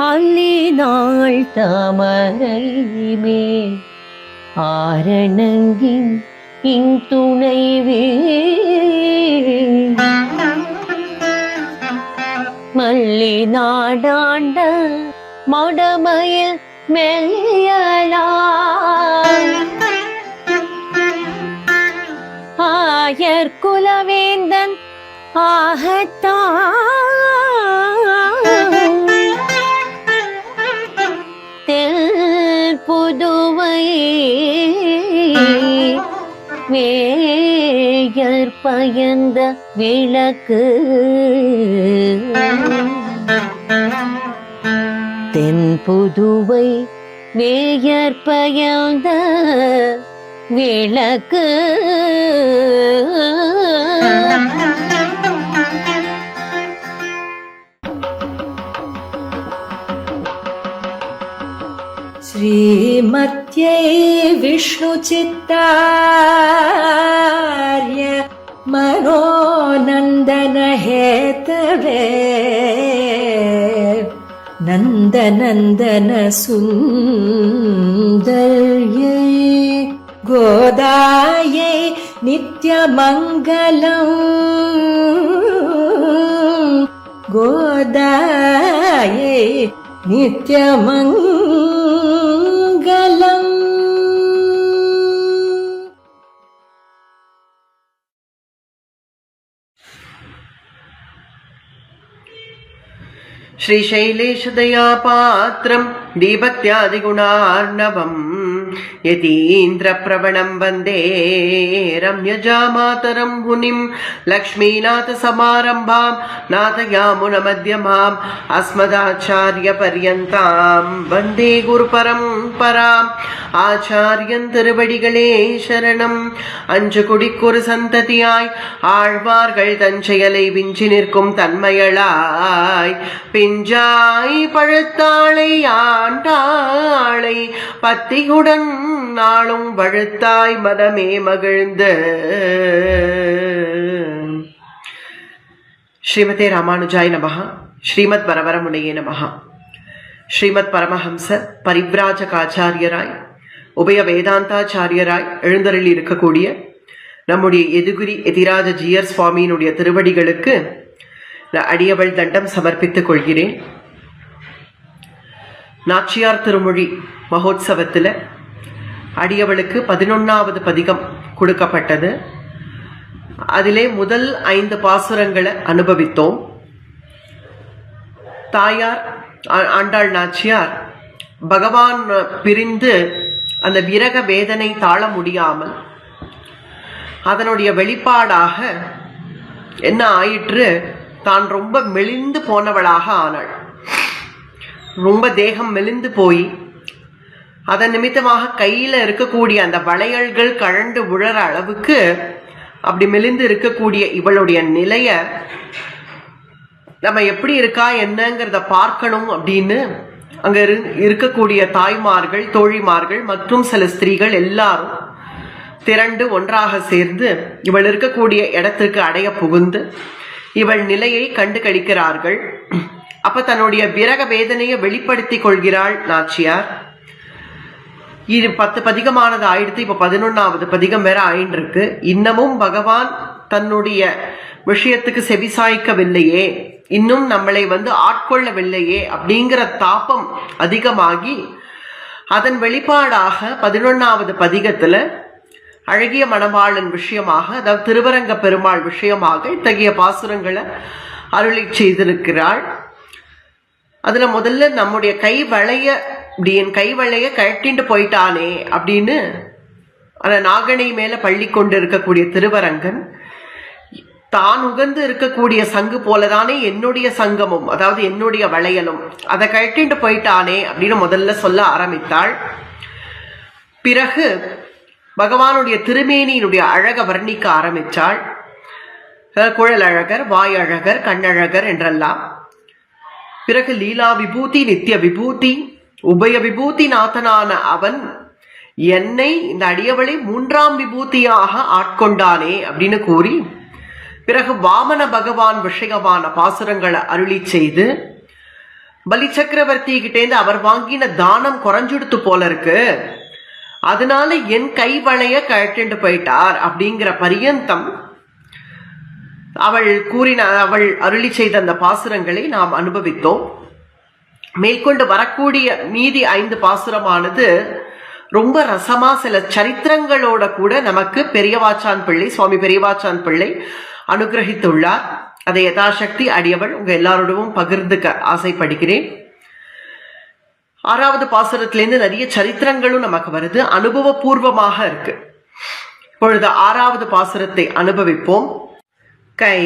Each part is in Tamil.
அல்லினாள் தாமரை மேல் ஆரணங்கின் இன்துணைவே மல்லி நாடாண்ட மடமயில் மெல்லியலாய் ஆயர் குலவேந்தன் ஆகத்தான் புதுவை வேயர் பயந்த விளக்கு தென் புதுவை வேயர் பயந்த விளக்கு श्रीमत्यै विष्णुचित्तार्य मनोनन्दनहेतवे नन्दनन्दन सुन्दर्यै गोदायै नित्यमङ्गलम् गोदायै नित्यमङ्गलम्. श्रीशैलेशदयापात्रं दीभक्त्यादिगुणार्णवम् यतीन्द्रप्रवणं वन्दे रम्यजामातरं मुनिं लक्ष्मीनाथसमारम्भां नाथयामुनमध्यमाम् अस्मदाचार्यपर्यन्तां वन्दे गुरुपरम्पराम्. ஆச்சாரியன் திருவடிகளே சரணம். அஞ்சு குடிக்கொரு சந்ததியாய் ஆழ்வார்கள் தஞ்செயலை விஞ்சி நிற்கும் தன்மையளாய் பிஞ்சாய் பழுத்தாளை ஆண்டாளை பத்திகுடன் நாளும் வழுத்தாய் மனமே மகிழ்ந்து. ஸ்ரீமதே ராமானுஜாய நமஹ. ஸ்ரீமத் வரவரமுனையே நமஹ. ஸ்ரீமத் பரமஹம்ச பரிவ்ராஜகாச்சாரியராய் உபய வேதாந்தாச்சாரியராய் எழுந்தருளி இருக்கக்கூடிய நம்முடைய எதுகுரி எதிராஜ ஜீயர் சுவாமியினுடைய திருவடிகளுக்கு அடியவள் தண்டம் சமர்ப்பித்துக் கொள்கிறேன். நாச்சியார் திருமொழி மகோத்சவத்தில் அடியவளுக்கு 11வது பதிகம் கொடுக்கப்பட்டது. அதிலே முதல் 5 பாசுரங்களை அனுபவித்தோம். தாயார் ஆண்டாள் நாச்சியார் பகவான் பிரிந்து அந்த விரக வேதனை தாழ முடியாமல் அதனுடைய வெளிப்பாடாக என்ன ஆயிற்று, தான் ரொம்ப மெலிந்து போனவளாக ஆனாள். ரொம்ப தேகம் மெலிந்து போய் அதன் நிமித்தமாக கையில் இருக்கக்கூடிய அந்த வளையல்கள் கழண்டு விழற அளவுக்கு அப்படி மெலிந்து இருக்கக்கூடிய இவளுடைய நிலைய நம்ம எப்படி இருக்கா என்னங்கிறத பார்க்கணும் அப்படின்னு அங்க இருக்கக்கூடிய தாய்மார்கள், தோழிமார்கள் மற்றும் சில ஸ்திரீகள் எல்லாரும் திரண்டு ஒன்றாக சேர்ந்து இவள் இருக்கக்கூடிய இடத்திற்கு அடைய புகுந்து இவள் நிலையை கண்டு கழிக்கிறார்கள். அப்ப தன்னுடைய விரக வேதனையை வெளிப்படுத்தி கொள்கிறாள் நாச்சியார். இது 10 பதிகமானது ஆயிடுத்து. இப்ப 11வது பதிகம் வேற ஆயின்னு இருக்கு. இன்னமும் பகவான் தன்னுடைய விஷயத்துக்கு செவிசாய்க்கவில்லையே, இன்னும் நம்மளை ஆட்கொள்ளவில்லையே அப்படிங்கிற தாபம் அதிகமாகி அதன் வெளிப்பாடாக 11வது பதிகத்துல அழகிய மணவாளன் விஷயமாக, அதாவது திருவரங்க பெருமாள் விஷயமாக இத்தகைய பாசுரங்களை அருளி செய்திருக்கிறாள். அதுல முதல்ல நம்முடைய கை வளைய இப்படி என் கை வளைய கட்டிண்டு போயிட்டானே அப்படின்னு அந்த நாகனை மேல பள்ளி கொண்டு இருக்கக்கூடிய திருவரங்கன் தான் உகந்து இருக்கக்கூடிய சங்கு போலதானே என்னுடைய சங்கமும், அதாவது என்னுடைய வளையலும், அதை கட்டிண்டு போயிட்டானே அப்படின்னு முதல்ல சொல்ல ஆரம்பித்தாள். பிறகு பகவானுடைய திருமேனியினுடைய அழக வர்ணிக்க ஆரம்பிச்சாள். குழல் அழகர், வாய் அழகர், கண்ணழகர் என்றெல்லாம். பிறகு லீலா விபூதி, நித்திய விபூதி, உபய விபூதி நாதனான அவன் என்னை இந்த அடியவளை 3ஆம் விபூதியாக ஆட்கொண்டானே அப்படின்னு கூறி, பிறகு வாமன பகவான் விஷயமான பாசுரங்களை அருளி செய்து, பலி சக்கரவர்த்தி கிட்டேந்து அவர் வாங்கின தானம் குறைஞ்சுடுத்து போல இருக்கு, அதனால என் கைவளைய கழட்டு போயிட்டார் அப்படிங்கிற பரியந்தம் அவள் அருளி செய்த அந்த பாசுரங்களை நாம் அனுபவித்தோம். மேற்கொண்டு வரக்கூடிய மீதி 5 பாசுரமானது ரொம்ப ரசமா சில சரித்திரங்களோட கூட நமக்கு பெரியவாச்சான் பிள்ளை, சுவாமி பெரியவாச்சான் பிள்ளை அனுகிரகித்துள்ளார். அதை யதாசக்தி அடியவள் உங்க எல்லாரோடவும் பகிர்ந்துக்க ஆசைப்படுகிறேன். 6வது பாசுரத்திலேருந்து நிறைய சரித்திரங்களும் நமக்கு வருது, அனுபவபூர்வமாக இருக்கு. இப்பொழுது 6வது பாசுரத்தை அனுபவிப்போம். கை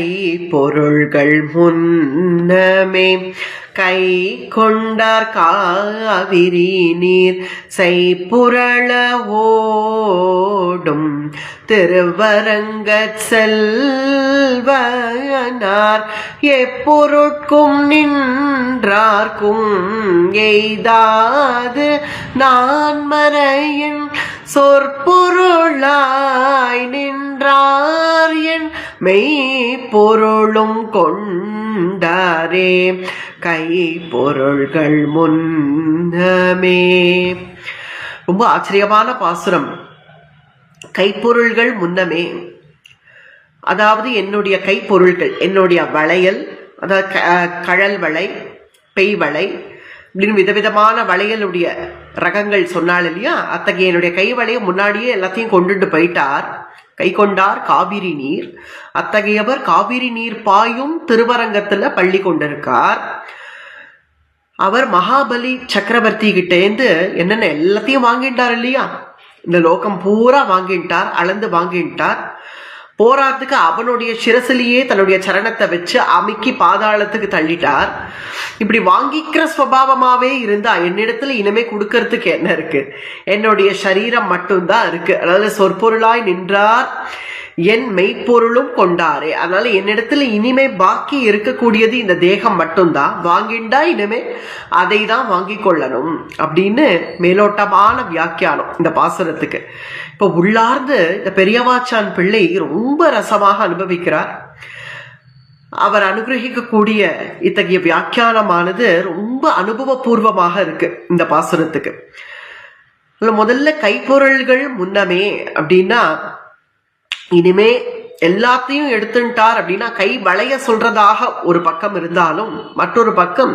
பொருள்கள் முன்னமே கை கொண்டார் காவிரி நீர் செய்புரள ஓடும் திருவரங்கச் செல்வனார் எப்பொருட்கும் நின்றார்க்கும் எய்தாது நான் மறையின் சொற்பொருளாய் நின்றார் என் மெய்ப்பொருளும் கொண்டாரே கை பொருள்கள் முன்னமே. ரொம்ப ஆச்சரியமான பாசுரம். கைப்பொருள்கள் முன்னமே, அதாவது என்னுடைய கைப்பொருள்கள், என்னுடைய வளையல், அதாவது கழல் வளை, பெய் வளை அப்படின்னு விதவிதமான வளையலுடைய ரகங்கள் சொன்னாள் இல்லையா, அத்தகைய என்னுடைய கை வளைய முன்னாடியே எல்லாத்தையும் கொண்டுட்டு போயிட்டார். கை கொண்டார் காவிரி நீர், அத்தகையவர் காவிரி நீர் பாயும் திருவரங்கத்துல பள்ளி கொண்டிருக்கார். அவர் மகாபலி சக்கரவர்த்தி கிட்டேந்து என்னென்ன எல்லாத்தையும் வாங்கிட்டார் இல்லையா, இந்த லோகம் பூரா வாங்கிட்டார், அளந்து வாங்கிட்டார். போராத்துக்கு அவனுடைய சிரசிலேயே தன்னுடைய சரணத்தை வச்சு அமுக்கி பாதாளத்துக்கு தள்ளிட்டார். இப்படி வாங்கிக்கிற ஸ்வபாவமாவே இருந்தா என்னிடத்துல இனிமே கொடுக்கறதுக்கு என்ன இருக்கு, என்னுடைய சரீரம் மட்டும்தான் இருக்கு. அதாவது சொற்பொருளாய் நின்றார் என் மெய்ப்பொருளும் கொண்டாரே, அதனால என்னிடத்துல இனிமே பாக்கி இருக்கக்கூடியது இந்த தேகம் மட்டும்தான், வாங்கிண்டா இனிமே அதை தான் வாங்கி கொள்ளணும் அப்படின்னு மேலோட்டமான வியாக்கியானம் இந்த பாசுரத்துக்கு. இப்ப உள்ளார்ந்து இந்த பெரியவாச்சான் பிள்ளை ரொம்ப ரசமாக அனுபவிக்கிறார். அவர் அனுகிரகிக்கக்கூடிய இத்தகைய வியாக்கியானமானது ரொம்ப அனுபவபூர்வமாக இருக்கு இந்த பாசுரத்துக்கு. முதல்ல கைப்பொருள்கள் முன்னமே அப்படின்னா, இனிமே எல்லாத்தையும் எடுத்துட்டார் அப்படின்னா கை வளைய சொல்றதாக ஒரு பக்கம் இருந்தாலும், மற்றொரு பக்கம்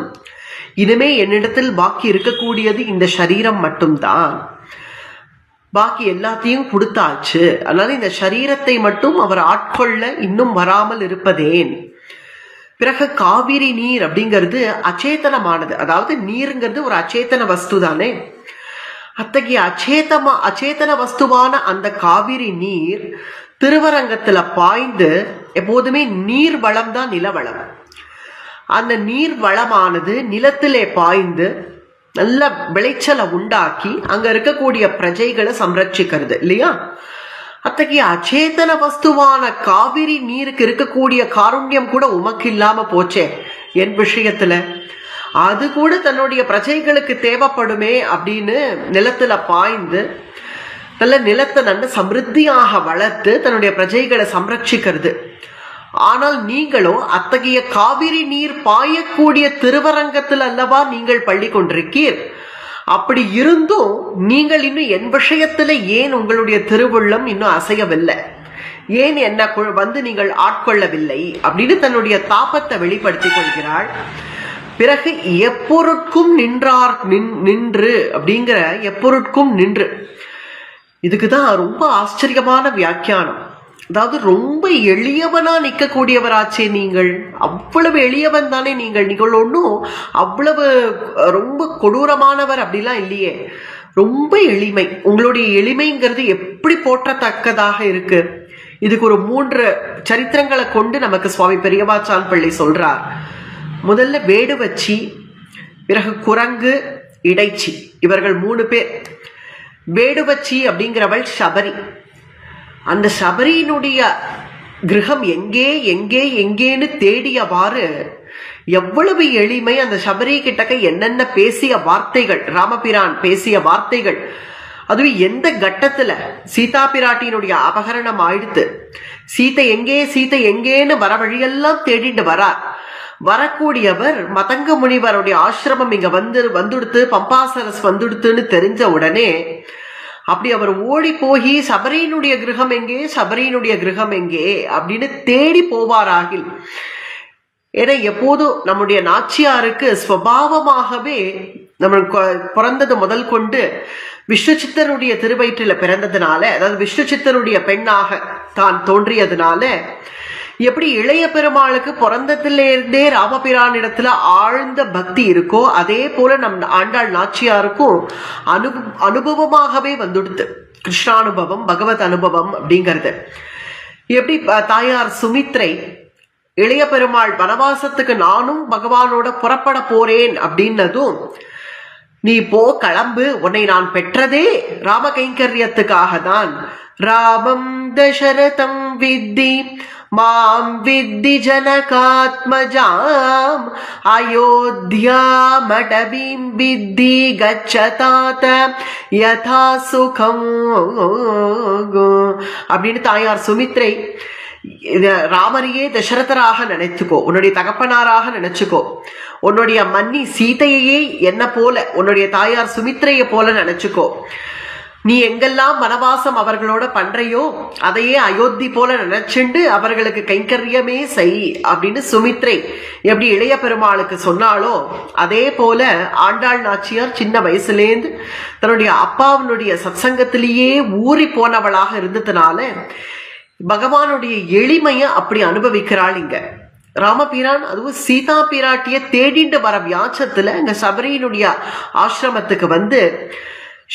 இனிமே என்னிடத்தில் பாக்கி இருக்கக்கூடியது இந்த சரீரம் மட்டும்தான், பாக்கி எல்லாத்தையும் கொடுத்தாச்சு, அதனால இந்த சரீரத்தை மட்டும் அவர் ஆட்கொள்ள இன்னும் வராமல் இருப்பதேன். பிறகு காவிரி நீர் அப்படிங்கிறது அச்சேதனமானது, அதாவது நீருங்கிறது ஒரு அச்சேதன வஸ்து தானே. அத்தகைய அச்சேதன வஸ்துவான அந்த காவிரி நீர் திருவரங்கத்துல பாய்ந்து, எப்போதுமே நீர் வளம் தான் நிலவளம், அந்த நீர் வளமானது நிலத்திலே பாய்ந்து நல்ல விளைச்சலை உண்டாக்கி அங்க இருக்கக்கூடிய பிரஜைகளை சம்ரட்சிக்கிறது இல்லையா. அத்தகைய அச்சேதன வஸ்துவான காவிரி நீருக்கு இருக்கக்கூடிய காருண்யம் கூட உமக்கு இல்லாம போச்சே என் விஷயத்துல, அது கூட தன்னுடைய பிரஜைகளுக்கு தேவைப்படுமே அப்படின்னு நிலத்துல பாய்ந்து நல்ல நிலத்தை நல்ல சமிருத்தியாக வளர்த்து தன்னுடைய பிரஜைகளை சம்ரட்சிக்கிறது. ஆனால் நீங்களோ அத்தகைய காவிரி நீர் பாயக்கூடிய திருவரங்கத்தில் அல்லவா நீங்கள் பள்ளி கொண்டிருக்கீர். அப்படி இருந்தும் நீங்கள் இன்னும் என் விஷயத்துல ஏன் உங்களுடைய திருவுள்ளம் இன்னும் அசையவில்லை, ஏன் என்ன வந்து நீங்கள் ஆட்கொள்ளவில்லை அப்படின்னு தன்னுடைய தாபத்தை வெளிப்படுத்தி கொள்கிறாள். பிறகு எப்பொருட்கும் நின்று அப்படிங்கிற எப்பொருட்கும் நின்று, இதுக்குதான் ரொம்ப ஆச்சரியமான வியாக்கியானம். அதாவது ரொம்ப எளியவனா நிற்கக்கூடியவராச்சே நீங்கள், அவ்வளவு எளியவன் தானே நீங்கள், நீங்கள் ஒன்றும் அவ்வளவு ரொம்ப கொடூரமானவர் அப்படிலாம் இல்லையே, ரொம்ப எளிமை. உங்களுடைய எளிமைங்கிறது எப்படி போற்றத்தக்கதாக இருக்கு. இதுக்கு ஒரு 3 சரித்திரங்களை கொண்டு நமக்கு சுவாமி பெரியவாச்சான் பிள்ளை சொல்றார். முதல்ல வேடுவச்சி, பிறகு குரங்கு, இடைச்சி, இவர்கள் 3 பேர். வேடுவச்சி அப்படிங்கிறவள் சபரி. அந்த சபரியினுடைய கிரகம் எங்கே எங்கே எங்கேன்னு தேடியவாறு எவ்வளவு எளிமை. அந்த சபரி கிட்டக்க என்னென்ன பேசிய வார்த்தைகள், ராமபிரான் பேசிய வார்த்தைகள், அதுவும் எந்த கட்டத்துல சீதா பிராட்டியினுடைய அபகரணம் ஆயிடுத்து, சீதை எங்கே சீதை எங்கேன்னு வர வழியெல்லாம் தேடிட்டு வரார். வரக்கூடியவர் மதங்க முனிவருடைய ஆசிரமம் இங்க வந்துடுத்து, பம்பாசரஸ் வந்துடுத்துன்னு தெரிஞ்ச உடனே அப்படி அவர் ஓடி போய் சபரியினுடைய கிரகம் எங்கே சபரியினுடைய கிரகம் எங்கே அப்படின்னு தேடி போவாராகில். ஏன்னா எப்போதும் நம்முடைய நாச்சியாருக்கு ஸ்வபாவமாகவே நம்ம பிறந்தது முதல் கொண்டு விஷ்ணுசித்தருடைய திருவயிற்றில பிறந்ததுனால, அதாவது விஷ்ணுசித்தருடைய பெண்ணாக தான் தோன்றியதுனால, எப்படி இளைய பெருமாளுக்கு பிறந்ததிலிருந்தே ராமபிரானிடத்துல ஆழ்ந்த பக்தி இருக்கோ அதே போல நம் ஆண்டாள் நாச்சியாருக்கும் அனுபவமாகவே வந்துடுது. கிருஷ்ணானுபவம், பகவத் அனுபவம் அப்படிங்கிறது. எப்படி தாயார் சுமித்ரை இளைய பெருமாள் வனவாசத்துக்கு நானும் பகவானோட புறப்பட போறேன் அப்படின்னதும், நீ போ கிளம்பு, உன்னை நான் பெற்றதே ராம கைங்கரியத்துக்காக தான். ராமம் தசரதம் வித்தி மாம் வித்தி ஜனகாத்மஜாம் அயோத்யாமடபீம் வித்தி கச்சதாத யதா சுகம் அப்படின்னு தாயார் சுமித்ரை ராமரையே தசரதராக நினைச்சுக்கோ, உன்னுடைய தகப்பனாராக நினைச்சுக்கோ, உன்னுடைய மன்னி சீதையே என்ன போல, உன்னுடைய தாயார் சுமித்ரையை போல நினைச்சுக்கோ. நீ எங்கெல்லாம் வனவாசம் அவர்களோட பண்றையோ அதையே அயோத்தி போல நினைச்சுண்டு அவர்களுக்கு கைங்கரியமே செய் அப்படின்னு சுமித்ரை எப்படி இளைய பெருமாளுக்கு சொன்னாலோ அதே போல ஆண்டாள் நாச்சியார் சின்ன வயசுலேருந்து தன்னுடைய அப்பாவினுடைய சத்சங்கத்திலேயே ஊறி போனவளாக இருந்ததுனால பகவானுடைய எளிமையை அப்படி அனுபவிக்கிறாள். இங்க ராமபிரான் அதுவும் சீதா பிராட்டிய தேடிண்டு வர வியாச்சத்துல இங்க சபரியினுடைய ஆசிரமத்துக்கு வந்து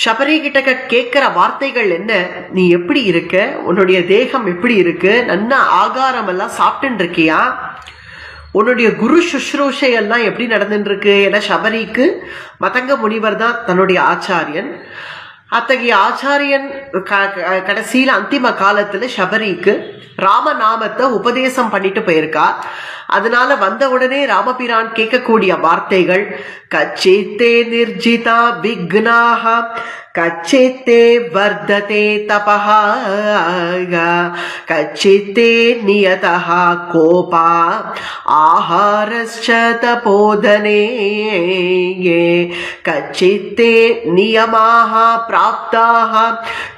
சபரி கிட்ட கேட்கிற வார்த்தைகள் என்ன, நீ எப்படி இருக்க, உன்னுடைய தேகம் எப்படி இருக்கு, நல்ல ஆகாரம் எல்லாம் சாப்பிட்டு இருக்கியா, உன்னுடைய குரு சுஷ்ரூஷை எல்லாம் எப்படி நடந்துட்டு இருக்கு. ஏன்னா சபரிக்கு மதங்க முனிவர் தான் தன்னுடைய ஆச்சாரியன். அத்தகைய ஆச்சாரியன் கடைசியில அந்திம காலத்துல சபரிக்கு ராமநாமத்தை உபதேசம் பண்ணிட்டு போயிருக்கா. அதனால வந்த உடனே ராமபிரான் கேட்கக்கூடிய வார்த்தைகள், கச்சித்தே நிர்ஜிதா விக்னாஹ கச்சித்தே வர்ததே தபஹா கச்சித்தே நியதஹ கோபா ஆஹாரஸ்ச தபோதனே கச்சித்தே நியமாஹ பிராப்தாஹ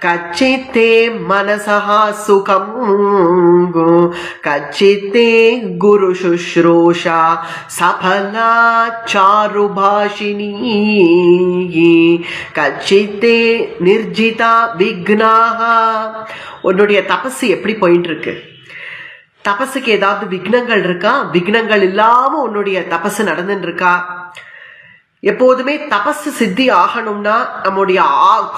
கச்சித்தே மனசஹ சுகம் கச்சித்தே குரு சுஷ்ரூஷா சஃபலா சாருபாஷினி கச்சித்தே நிர்ஜிதா விக்னாஹா. உன்னுடைய தபசு எப்படி போயிட்டு இருக்கு, தபசுக்கு ஏதாவது விக்னங்கள் இருக்கா, விக்னங்கள் இல்லாம உன்னுடைய தபசு நடந்துட்டு இருக்கா. எப்போதுமே தபசு சித்தி ஆகணும்னா நம்முடைய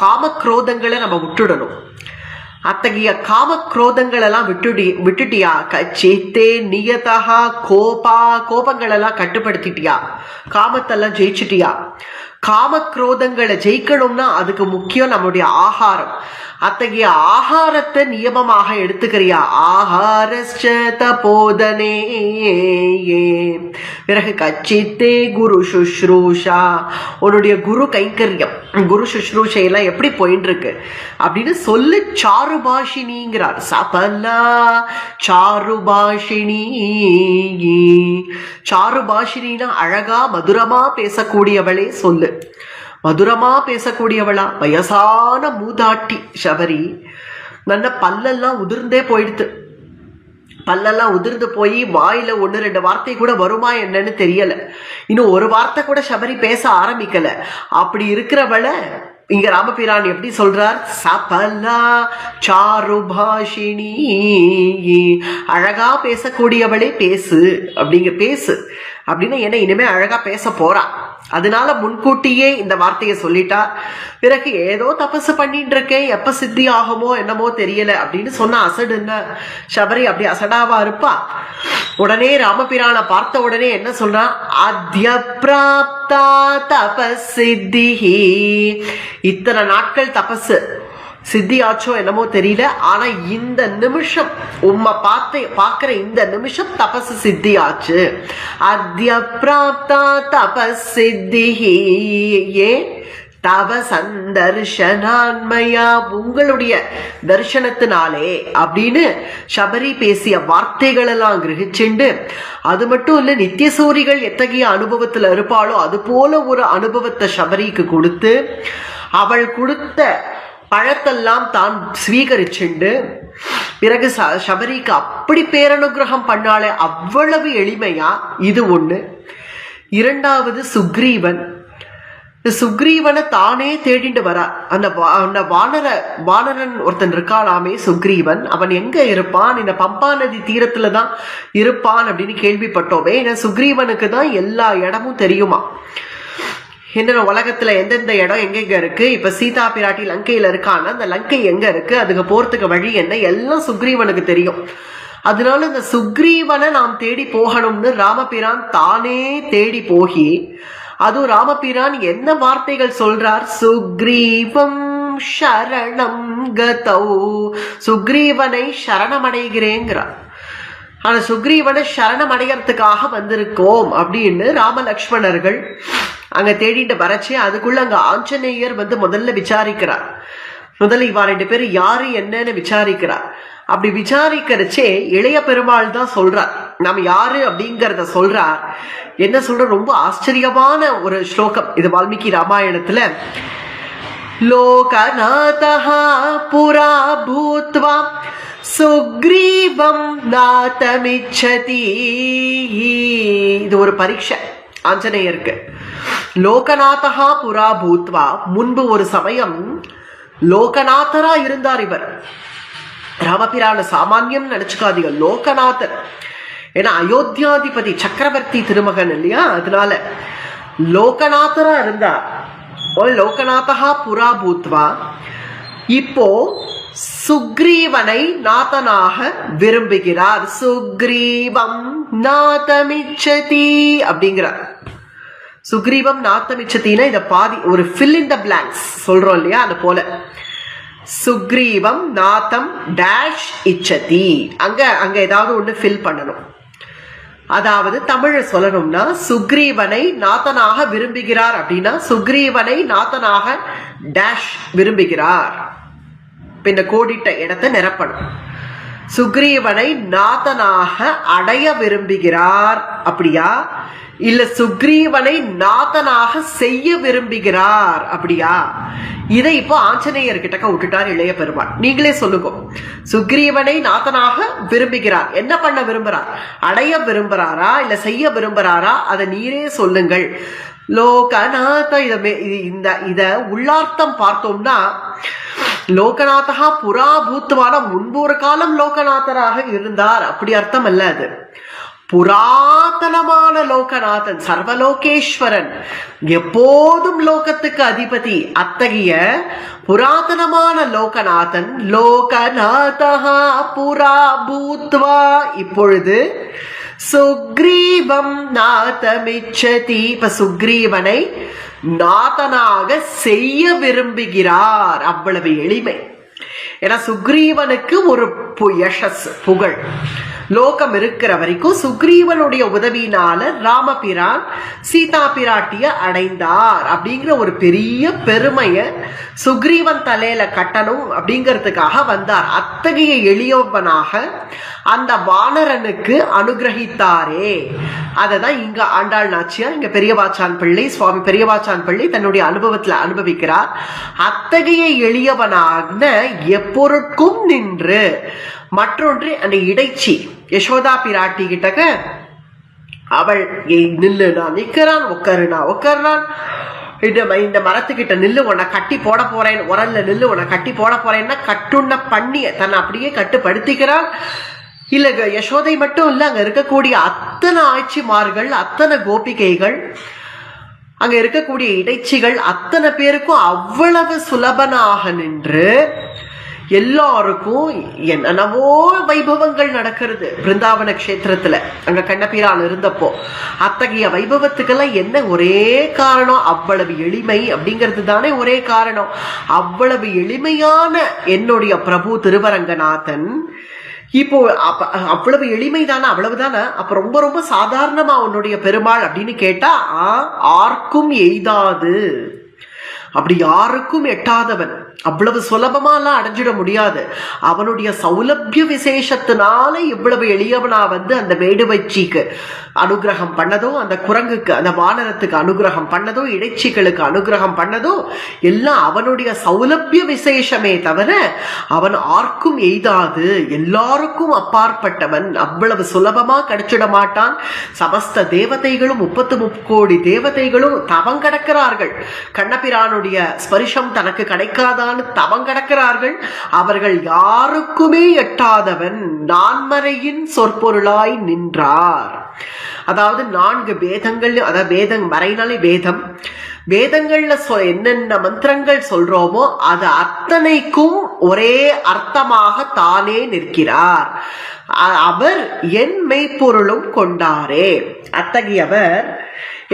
காமக்ரோதங்களை நம்ம விட்டுடணும். அத்தகைய காமக்ரோதங்கள் எல்லாம் விட்டுட்டியா, கச்சித்தே நியதா கோபா, கோபங்கள் எல்லாம் கட்டுப்படுத்திட்டியா, காமத்தெல்லாம் ஜெயிச்சுட்டியா. காமக்ரோதங்களை ஜெயிக்கணும்னா அதுக்கு முக்கியம் நம்முடைய ஆகாரம். அத்தகைய ஆகாரத்தை நியமமாக எடுத்துக்கிறியா, ஆகாரஸ்ச தபோதனே. பிறகு கச்சித்தே குரு சுஷ்ரூஷா, உன்னுடைய குரு கைங்கரியம், குரு சுஷ்ரூஷை எல்லாம் எப்படி போயிட்டு இருக்கு அப்படின்னு சொல்லு. சாருபாஷினிங்கிறார், சபலா சாருபாஷினி. சாருபாஷினா அழகா மதுரமா பேசக்கூடியவளே சொல்லு. மதுரமா பேசக்கூடியவளா, வயசான மூதாட்டி சபரி. நல்ல பல்லெல்லாம் உதிர்ந்தே போயிடுது. பல்லெல்லாம் உதிர்ந்து போய் வாயில 1-2 வார்த்தை கூட வருமா என்னன்னு தெரியல. இன்னும் ஒரு வார்த்தை கூட சபரி பேச ஆரம்பிக்கல. அப்படி இருக்கிறவளை இங்க ராமபிரான் எப்படி சொல்றார், சபலா சாருபாஷினி, அழகா பேசக்கூடியவளே பேசு அப்படிங்க, பேசு அப்படின்னா என்ன, இனிமே அழகா பேச போறா அதனால முன்கூட்டியே இந்த வார்த்தையை சொல்லிட்டா. பிறகு ஏதோ தபசு பண்ணிட்டு இருக்கேன், எப்ப சித்தி ஆகுமோ என்னமோ தெரியல அப்படின்னு சொன்னா அசடுன்னா சபரி அப்படி அசடாவா இருப்பா? உடனே ராமபிரான பார்த்த உடனே என்ன சொல்றா? அத்ய பிராப்தா தபசித்திஹி. இத்தனை நாட்கள் தபசு சித்தி ஆச்சோ என்னமோ தெரியல, ஆனா இந்த நிமிஷம் உம்மை பார்க்கிற இந்த நிமிஷம் தபசு சித்தி ஆச்சு. அத்ய பிராப்தா தபசித்திஹி ஏ தவ சந்தர்ஷனான்மயா, உங்களுடைய தரிசனத்தினாலே அப்படின்னு சபரி பேசிய வார்த்தைகள் எல்லாம் கிரகிச்சுண்டு, அது மட்டும் இல்ல நித்தியசூரிகள் எத்தகைய அனுபவத்துல இருப்பாளோ அது போல ஒரு அனுபவத்தை சபரிக்கு கொடுத்து, அவள் கொடுத்த பழத்தெல்லாம் தான் ஸ்வீகரிச்சுண்டு, பிறகு சபரிக்கு அப்படி பேரனுகிரகம் பண்ணாலே அவ்வளவு எளிமையா. இது ஒண்ணு. இரண்டாவது சுக்ரீவன். சுக்ரீவனை தானே தேடிட்டு வரா. அந்த வானரன் ஒருத்தன் இருக்காளாமே சுக்ரீவன், அவன் எங்க இருப்பான்? இந்த பம்பா நதி தீரத்துல தான் இருப்பான் அப்படின்னு கேள்விப்பட்டோமே. ஏன்னா சுக்ரீவனுக்கு தான் எல்லா இடமும் தெரியுமா, என்ன உலகத்துல எந்தெந்த இடம் எங்கெங்க இருக்கு. இப்ப சீதா பிராட்டி லங்கையில இருக்கான்னா அந்த லங்கை எங்க இருக்கு, அதுக்கு போறதுக்கு வழி என்ன, எல்லாம் சுக்ரீவனுக்கு தெரியும். அதனால இந்த சுக்ரீவனை நாம் தேடி போகணும்னு ராமபிரான் தானே தேடி போகி, அதுவும் ராமபிரான் என்ன வார்த்தைகள் சொல்றார்? சுக்ரீவம் சரணம் கதௌ, சுக்ரீவனை சரணமடைகிறேங்கிறார். ஆனா சுக்ரீவனை சரணம் அடைகிறதுக்காக வந்திருக்கோம் அப்படின்னு ராம லக்ஷ்மணர்கள் அங்க தேடிட்டு வரச்சே, அதுக்குள்ள அங்க ஆஞ்சநேயர் முதல்ல விசாரிக்கிறார். முதல்ல இவா 2 பேரும் யாரு என்னன்னு விசாரிக்கிறார். அப்படி விசாரிக்கிறச்சே இளைய பெருமாள் தான் சொல்றார், நாம யாரு அப்படிங்கறத சொல்றார். என்ன சொல்ற? ரொம்ப ஆச்சரியமான ஒரு ஸ்லோகம் இது வால்மீகி ராமாயணத்துல. லோகநாதஹ புரா பூத்வா சுக்ரீவம் நாதமிச்சதி. இது ஒரு பரீட்சை ஆஞ்சநேயருக்கு. லோகநாதஹா புரா பூத்வா, முன்பு ஒரு சமயம் லோகநாதரா இருந்தார் இவர். ராமபிரான சாமானியம் நினைச்சுக்காதீங்க, லோகநாதர். ஏன்னா அயோத்தியாதிபதி சக்கரவர்த்தி திருமகன் இல்லையா, அதனால லோகநாதரா இருந்தார். லோகநாதஹா புரா பூத்வா. இப்போ சுக்ரீவனை நாதனாக விரும்புகிறார். சுக்ரீவம் நாதமிச்சதி அப்படிங்கிறார். சுக்ரீவம் நாத்தமிச்சத்தின்னா இத பாதி ஒரு ஃபில் இன் த பிளாங்க்ஸ் சொல்றோம் இல்லையா, அது போல சுக்ரீவம் நாத்தம் டேஷ் இச்சதி, அங்க ஏதாவது ஒண்ணு ஃபில் பண்ணணும். அதாவது தமிழ சொல்லணும்னா சுக்ரீவனை நாதனாக விரும்புகிறார் அப்படின்னா சுக்ரீவனை நாதனாக டேஷ் விரும்புகிறார், இந்த கோடிட்ட இடத்தை நிரப்பணும். சுக்ரீவனை நாதனாக அடைய விரும்புகிறார் அப்படியா, இல்ல சுக்ரீவனை நாதனாக செய்ய விரும்புகிறார் அப்படியா? இதை இப்போ ஆஞ்சநேயர் கிட்ட விட்டுட்டார் இளைய பெருமாள். நீங்களே சொல்லுங்க, சுக்ரீவனை நாதனாக விரும்புகிறார், என்ன பண்ண விரும்புறார்? அடைய விரும்புறாரா இல்ல செய்ய விரும்புறாரா? அதை நீரே சொல்லுங்கள். லோகநாத இத உள்ளார்த்தம் பார்த்தோம்னா, லோகநாதா புரா பூத்துவான முன்பு ஒரு காலம் லோகநாதராக இருந்தார் அப்படி அர்த்தம் அல்ல. அது புராதனமான லோகநாதன், சர்வலோகேஸ்வரன், எப்போதும் லோகத்துக்கு அதிபதி. அத்தகைய புராதனமான லோகநாதன் லோகநாதா புரா பூத்வா இப்பொழுது சுக்ரீவம் நாதமிச்சதி, இப்ப சுக்ரீவனை நாதனாக செய்ய விரும்புகிறார். அவ்வளவு எளிமை. ஏன்னா சுக்ரீவனுக்கு ஒரு யசஸ் புகழ் லோகம் இருக்கிற வரைக்கும் சுக்ரீவனுடைய உதவியினால ராமபிரான் சீதா பிராட்டிய அடைந்தார் அப்படிங்கிற ஒரு பெரிய பெருமைய சுக்ரீவன் தலையில கட்டணும் அப்படிங்கிறதுக்காக வந்தார். அத்தகைய எளியவனாக அந்த வானரனுக்கு அனுகிரகித்தாரே, அததான் இங்க ஆண்டாள் நாச்சியார், இங்க பெரியவாச்சான் பிள்ளை, சுவாமி பெரியவாச்சான் பிள்ளை தன்னுடைய அனுபவத்துல அனுபவிக்கிறார். அத்தகைய எளியவனாக எப்பொருட்கும் நின்று. மற்றொன்று அந்த இடைச்சி யசோதா பிராட்டி கிட்டக்க அவள் நில்லு நான் நிக்கிறான், உட்காருனா உட்கார்றான், இந்த மரத்துக்கிட்ட நில்லு உன்னை கட்டி போட போறேன், உரல்ல நில்லு உன்னை கட்டி போட போறேன்னா கட்டுண்ண பண்ணி தன்னை அப்படியே கட்டுப்படுத்திக்கிறான். இல்ல யசோதை மட்டும் இல்ல, அங்க இருக்கக்கூடிய அத்தனை ஆட்சிமார்கள், அத்தனை கோபிகைகள், அங்க இருக்கக்கூடிய இடைச்சிகள் அத்தனை பேருக்கும் அவ்வளவு சுலபனாக நின்று எல்லாருக்கும் என்னென்னவோ வைபவங்கள் நடக்கிறது பிருந்தாவன கஷேத்திரத்துல. அங்க கண்ணபிரான் இருந்தப்போ அத்தகைய வைபவத்துக்கெல்லாம் என்ன ஒரே காரணம்? அவ்வளவு எளிமை அப்படிங்கிறது தானே ஒரே காரணம். அவ்வளவு எளிமையான என்னுடைய பிரபு திருவரங்கநாதன் இப்போ அவ்வளவு எளிமைதானே, அவ்வளவுதானே. அப்ப ரொம்ப ரொம்ப சாதாரணமா உன்னுடைய பெருமாள் அப்படின்னு கேட்டா ஆர்க்கும் எய்தாது, அப்படி யாருக்கும் எட்டாதவன், அவ்வளவு சுலபமாலாம் அடைஞ்சிட முடியாது. அவனுடைய சௌலபிய விசேஷத்தினால இவ்வளவு எளியவனா அந்த மேடுவச்சிக்கு அனுகிரகம் பண்ணதோ, அந்த குரங்குக்கு அந்த வானரத்துக்கு அனுகிரகம் பண்ணதோ, இடைச்சிகளுக்கு அனுகிரகம் பண்ணதோ எல்லாம் அவனுடைய சௌலபிய விசேஷமே தவிர அவன் ஆர்க்கும் எய்தாது, எல்லாருக்கும் அப்பாற்பட்டவன். அவ்வளவு சுலபமா கிடைச்சிட மாட்டான். சமஸ்த தேவதைகளும் 33 கோடி தேவதைகளும் தவம் கடக்கிறார்கள். கண்ணபிரானுடைய ஸ்பரிசம் தனக்கு கிடைக்காதான் தவம் கடக்கிறார்கள். அவர்கள் யாருக்குமே எட்டாதவன் நான்மறையின் சொற்பொருளாய் நின்றார். அதாவது 4 வேதங்கள், அதாவது வேதம் மறைனாலே வேதம், வேதங்கள்ல என்னென்ன மந்திரங்கள் சொல்றோமோ அது அத்தனைக்கும் ஒரே அர்த்தமாக தானே நிற்கிறார். அவர் என் மெய்ப்பொருளும் கொண்டாரே. அத்தகையவர்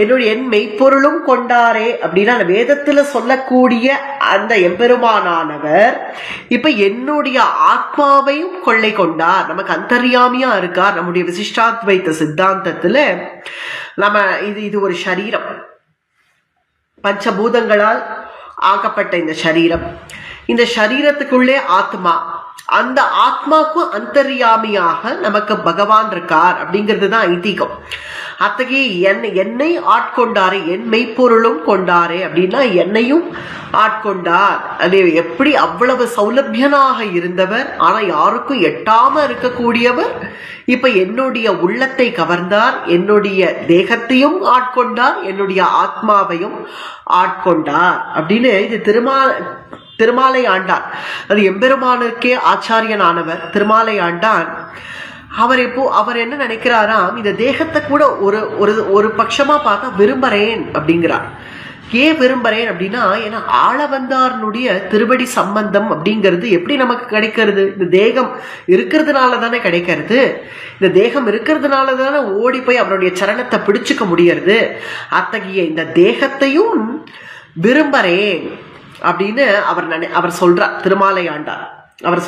என்னுடைய என் மெய்ப்பொருளும் கொண்டாரே அப்படின்னா வேதத்துல சொல்லக்கூடிய அந்த எம்பெருமானானவர் இப்ப என்னுடைய ஆத்மாவையும் கொள்ளை கொண்டார். நமக்கு அந்தர்யாமியா இருக்கார். நம்முடைய விசிஷ்டாத்வைத சித்தாந்தத்துல நம்ம இது ஒரு சரீரம், பஞ்சபூதங்களால் ஆக்கப்பட்ட இந்த சரீரம், இந்த சரீரத்துக்குள்ளே ஆத்மா, அந்த ஆத்மாக்கும் அந்தர்யாமியாக நமக்கு பகவான் இருக்கார் அப்படிங்கிறது தான் ஐதீகம். அத்தகைய என்னை ஆட்கொண்டாரே, என் மெய்ப்பொருளும் கொண்டாரே அப்படின்னா என்னையும் ஆட்கொண்டார். அது எப்படி அவ்வளவு சௌலபியனாக இருந்தவர், ஆனா யாருக்கும் எட்டாம இருக்கக்கூடியவர் இப்ப என்னுடைய உள்ளத்தை கவர்ந்தார், என்னுடைய தேகத்தையும் ஆட்கொண்டார், என்னுடைய ஆத்மாவையும் ஆட்கொண்டார் அப்படின்னு இது திருமாலை ஆண்டான். அது எம்பெருமானுக்கே ஆச்சாரியனானவர் திருமாலை ஆண்டான். அவர் என்ன நினைக்கிறாராம், இந்த தேகத்தை கூட ஒரு பட்சமா பார்த்தா விரும்புறேன் அப்படிங்கிறார். ஏன் விரும்புறேன் அப்படின்னா, ஏன்னா ஆளவந்தாரனுடைய திருவடி சம்பந்தம் அப்படிங்கிறது எப்படி நமக்கு கிடைக்கிறது? இந்த தேகம் இருக்கிறதுனால தானே கிடைக்கிறது. இந்த தேகம் இருக்கிறதுனால தானே ஓடி போய் அவருடைய சரணத்தை பிடிச்சுக்க முடியறது. அத்தகைய இந்த தேகத்தையும் விரும்புறேன் அப்படின்னு அவர் சொல்றார் திருமாலை ஆண்டார். அவர்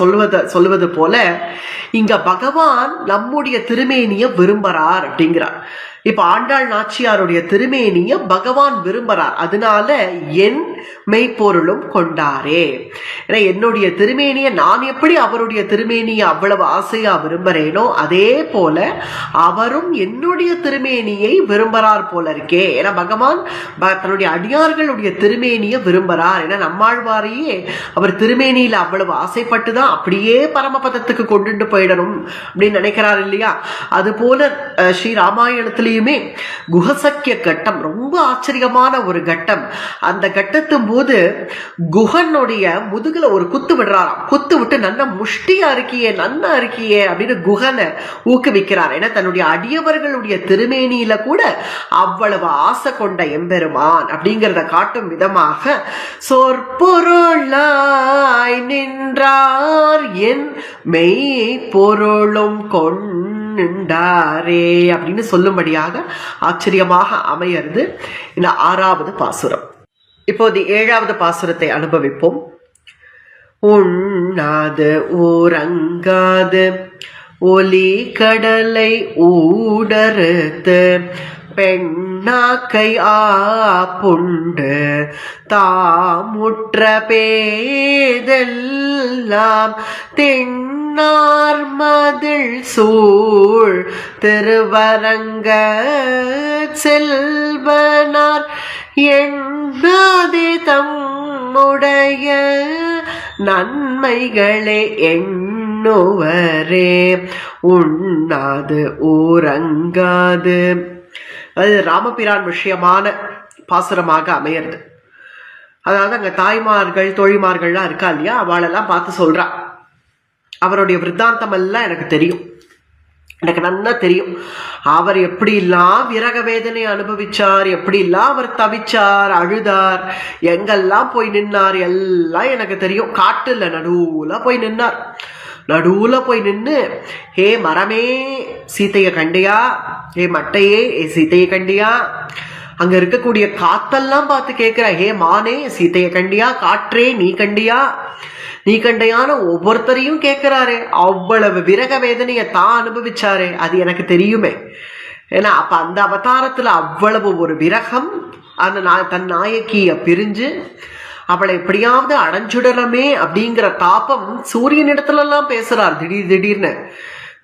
சொல்லுவது போல இங்க பகவான் நம்முடைய திருமேனிய விரும்புறார் அப்படிங்கிறார். இப்ப ஆண்டாள் நாச்சியாருடைய திருமேனிய பகவான் விரும்புறார். அதனால என் மெய்ப்பொருளும் கொண்டாரே. ஏன்னா என்னுடைய திருமேனிய நான் எப்படி அவருடைய திருமேனிய அவ்வளவு ஆசையா விரும்புறேனோ அதே போல அவரும் என்னுடைய திருமேனியை விரும்புறார் போல இருக்கே. ஏன்னா பகவான் தன்னுடைய அடியார்களுடைய திருமேனிய விரும்புறார். ஏன்னா நம்மாழ்வாரையே அவர் திருமேனியில அவ்வளவு ஆசைப்பட்டுதான் அப்படியே பரமபதத்துக்கு கொண்டு போயிடணும் அப்படின்னு நினைக்கிறார் இல்லையா? அது போல ஸ்ரீ ராமாயணத்திலேயுமே குஹசக்கிய கட்டம் ரொம்ப ஆச்சரியமான ஒரு கட்டம். அந்த கட்டத்தும் போது குஹனுடைய முதுகுல ஒரு குத்து விடுறாராம். குத்து விட்டு நல்ல முஷ்டியா இருக்கியே, நன்னா இருக்கியே அப்படின்னு குஹனை ஊக்குவிக்கிறார். ஏன்னா தன்னுடைய அடியவர்களுடைய திருமேனியில கூட அவ்வளவு ஆசை கொண்ட எம்பெருமான் அப்படிங்கிறத காட்டும் விதமாக சொற்பொருளாய் நின்றார் என் மெய் பொருளும் கொண்டாரே அப்படின்னு சொல்லும்படியாக ஆச்சரியமாக அமையிறது இந்த 6வது பாசுரம். இப்போது 7வது பாசுரத்தை அனுபவிப்போம். உண்ணாது ஊரங்காது ஒலி கடலை ஊடறுத்து பெண்ணாக்கை ஆப்புண்டு தாமுற்ற பேதெல்லாம் தென்னார் மதில் சூழ் திருவரங்க செல்வனார் எண்ணாதே தம்முடைய நன்மைகளே எண்ணுவரே. உண்ணாது ஊரங்காது அது ராமபிரான் விஷயமான பாசுரமாக அமையிறது. அதாவது அங்க தாய்மார்கள் தோழிமார்கள்லாம் இருக்கா இல்லையா, அவளெல்லாம் பார்த்து சொல்றா அவருடைய விருத்தாந்தம் எல்லாம் எனக்கு தெரியும். எனக்கு நல்லா தெரியும் அவர் எப்படிலாம் விரக வேதனை அனுபவிச்சார், எப்படிலாம் அவர் தவிச்சார், அழுதார், எங்கெல்லாம் போய் நின்னார் எல்லாம் எனக்கு தெரியும். காட்டுல நடுவுல போய் நின்னார். நடுவுல போய் நின்று, ஹே மரமே சீத்தைய கண்டியா, ஹே மட்டையே சீத்தைய கண்டியா, அங்க இருக்கக்கூடிய காத்தெல்லாம் பார்த்து கேட்கிற, ஹே மானே சீத்தைய கண்டியா, காற்றே நீ கண்டியா, நீ கண்டையான ஒவ்வொருத்தரையும் கேட்கிறாரு. அவ்வளவு விரக வேதனையை தான் அனுபவிச்சாரு, அது எனக்கு தெரியுமே. ஏன்னா அப்ப அந்த அவதாரத்துல அவ்வளவு ஒரு விரகம், அந்த தன் நாயகிய பிரிஞ்சு அவளை எப்படியாவது அடைஞ்சுடறமே அப்படிங்கிற தாபம் சூரியனிடத்துல எல்லாம் பேசுறார். திடீர்னு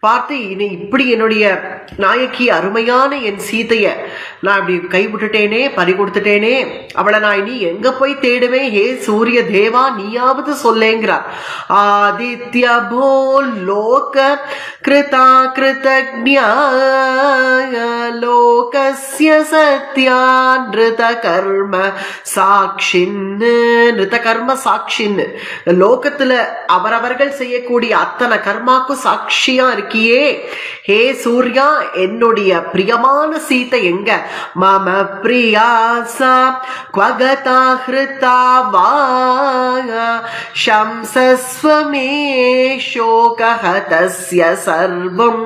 பார்த்து, இப்படி என்னுடைய நாயகி அருமையான என் சீதைய நான் இப்படி கைவிட்டுட்டேனே, பறி கொடுத்துட்டேனே, அவளை நான் இனி எங்க போய் தேடுவேன், ஹே சூரிய தேவா நீயாவது சொல்லேங்கிறார். ஆதித்ய போல் லோக கிருதா கிருதஜ்ஞா லோகஸ்ய சத்யா நிருத கர்ம சாட்சின், நிருத கர்ம சாட்சின், லோகத்துல அவரவர்கள் செய்யக்கூடிய அத்தனை கர்மாக்கும் சாட்சியா இருக்கியே, ஹே சூர்யா என்னுடைய பிரியமான சீதை எங்க, மம பிரியாசா க்வகதா ஹ்ருதா வா ஷம்சஸ்வமே ஷோகஹதஸ்ய சர்வம்,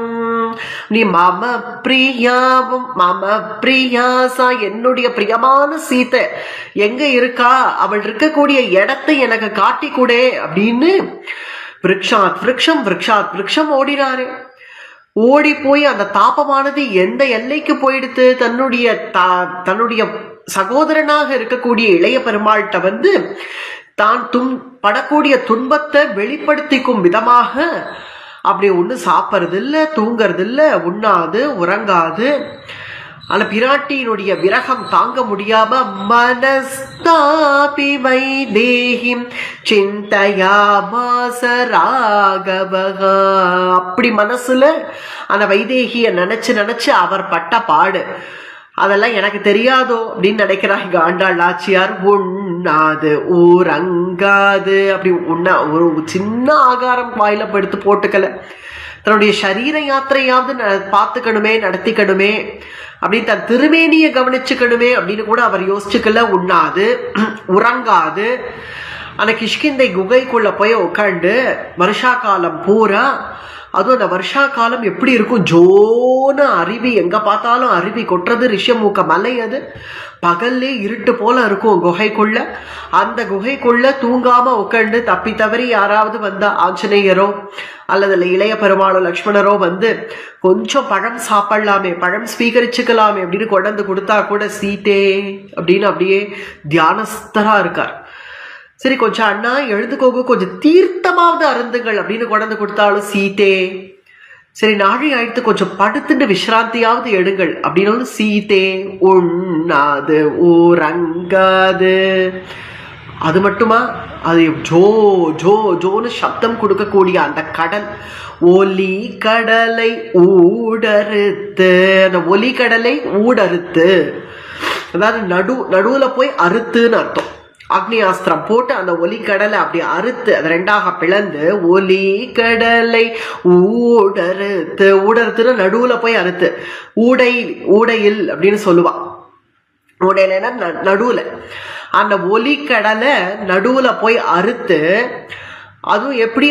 நீ மம பிரியாவும் மம பிரியாசா என்னுடைய பிரியமான சீதை எங்க இருக்கா, அவள் இருக்கக்கூடிய இடத்தை எனக்கு காட்டி கொடு அப்படின்னு விரக்ஷாத் விரக்ஷம் விரக்ஷாத் விரக்ஷம் ஓடினாரு. ஓடி போய் அந்த தாபமானது எந்த எல்லைக்கு போயிடுத்து, தன்னுடைய சகோதரனாக இருக்கக்கூடிய இளைய பெருமாள்கிட்ட வந்து தான் படக்கூடிய துன்பத்தை வெளிப்படுத்திக்கும் விதமாக அப்படி ஒண்ணு சாப்பிட்றது இல்லை, தூங்கறது இல்லை, உண்ணாது உறங்காது. ஆனா பிராட்டியினுடைய விரகம் தாங்க முடியாம மனஸ்தாபி வைதேஹிம் சிந்தயாமாஸ ராகவஹ, அப்படி மனசுல அந்த வைதேகிய நினைச்சு அவர் பட்ட பாடு அதெல்லாம் எனக்கு தெரியாதோ அப்படின்னு நினைக்கிறாங்க ஆண்டாள் நாச்சியார். உண்ணாது ஊரங்காது, அப்படி ஒரு சின்ன ஆகாரம் வாயில படுத்து போட்டுக்கல, தன்னுடைய சரீர யாத்திரையாவது பார்த்துக்கணுமே, நடத்திக்கணுமே, அப்படின்னு தன் திருமேனியை கவனிச்சுக்கணுமே அப்படின்னு கூட அவர் யோசிச்சுக்கல. உண்ணாது உறங்காது அந்த கிஷ்கிந்தை குகைக்குள்ள போய் உட்காந்து வருஷா காலம் பூரா, அதுவும் அந்த வருஷா காலம் எப்படி இருக்கும், ஜோன அருவி, எங்க பார்த்தாலும் அருவி கொட்டுறது, ரிஷமூக்க மலை, அது பகல்லே இருட்டு போல இருக்கும் குகைக்குள்ள. அந்த குகைக்குள்ள தூங்காம உட்காந்து தப்பி தவறி யாராவது வந்தா, ஆஞ்சநேயரோ அல்லது இளைய பெருமாளோ லக்ஷ்மணரோ வந்து கொஞ்சம் பழம் சாப்பிடலாமே, பழம் ஸ்வீகரிச்சுக்கலாமே அப்படின்னு கொண்டு கொடுத்தா கூட சீதே அப்படின்னு அப்படியே தியானஸ்தரா இருக்கார். சரி கொஞ்சம் அண்ணா எழுதுக்கோங்க, கொஞ்சம் தீர்த்தமாவது அருந்துங்கள் அப்படின்னு கொண்டு கொடுத்தாலும் சீதே, சரி நாழி ஆயிடுத்து கொஞ்சம் படுத்துட்டு விசிராந்தியாவது எடுங்கள் அப்படின்னு சீதே, உண்ணாது ஊரங்காது. அது மட்டுமா, அது ஜோ ஜோ ஜோன்னு சப்தம் கொடுக்கக்கூடிய அந்த கடல், ஒலி கடலை ஊடறுத்து, அந்த ஒலி கடலை ஊடறுத்து, அதாவது நடுவுல போய் அறுத்துன்னு அர்த்தம். அக்னியாஸ்திரம் போட்டு அந்த ஒலி கடலை அப்படி அறுத்து அதை ரெண்டாக பிளந்து, ஒலி கடலை ஊடறுத்து, ஊடறுத்துன்னு நடுவுல போய் அறுத்து, ஊடையில் அப்படின்னு சொல்லுவா. ஊடையிலன்னா நடுவுல, அந்த ஒலி கடலை நடுவுல போய் அறுத்து, அதுவும் எப்படி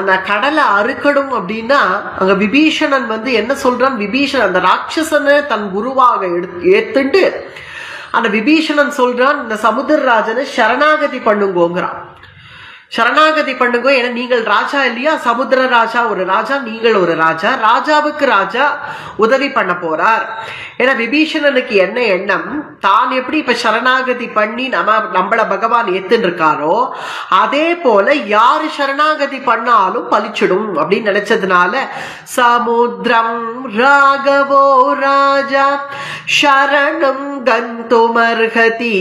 அந்த கடலை அறுக்கணும் அப்படின்னா, அங்க விபீஷணன் வந்து என்ன சொல்றான், விபீஷணன் அந்த ராட்சசனை தன் குருவாக ஏத்துட்டு அந்த விபீஷணன் சொல்றான், இந்த சமுத்திரராஜனை சரணாகதி பண்ணுங்கோங்கிறான். சரணாகதி பண்ணுங்க, ஏன்னா நீங்கள் ராஜா இல்லையா, சமுத்திர ராஜா ஒரு ராஜா, நீங்கள் ஒரு ராஜா, ராஜாவுக்கு ராஜா உதவி பண்ண போறார். ஏன்னா விபீஷணனுக்கு என்ன எண்ணம், தான் எப்படி இப்ப சரணாகதி பண்ணி நம்மள பகவான் ஏத்துன்னு இருக்காரோ அதே போல யாரு சரணாகதி பண்ணாலும் பலிச்சிடும் அப்படின்னு நினைச்சதுனால, சமுத்திரம் ராகவோ ராஜா சரணம் கந்துமர்ஹதி,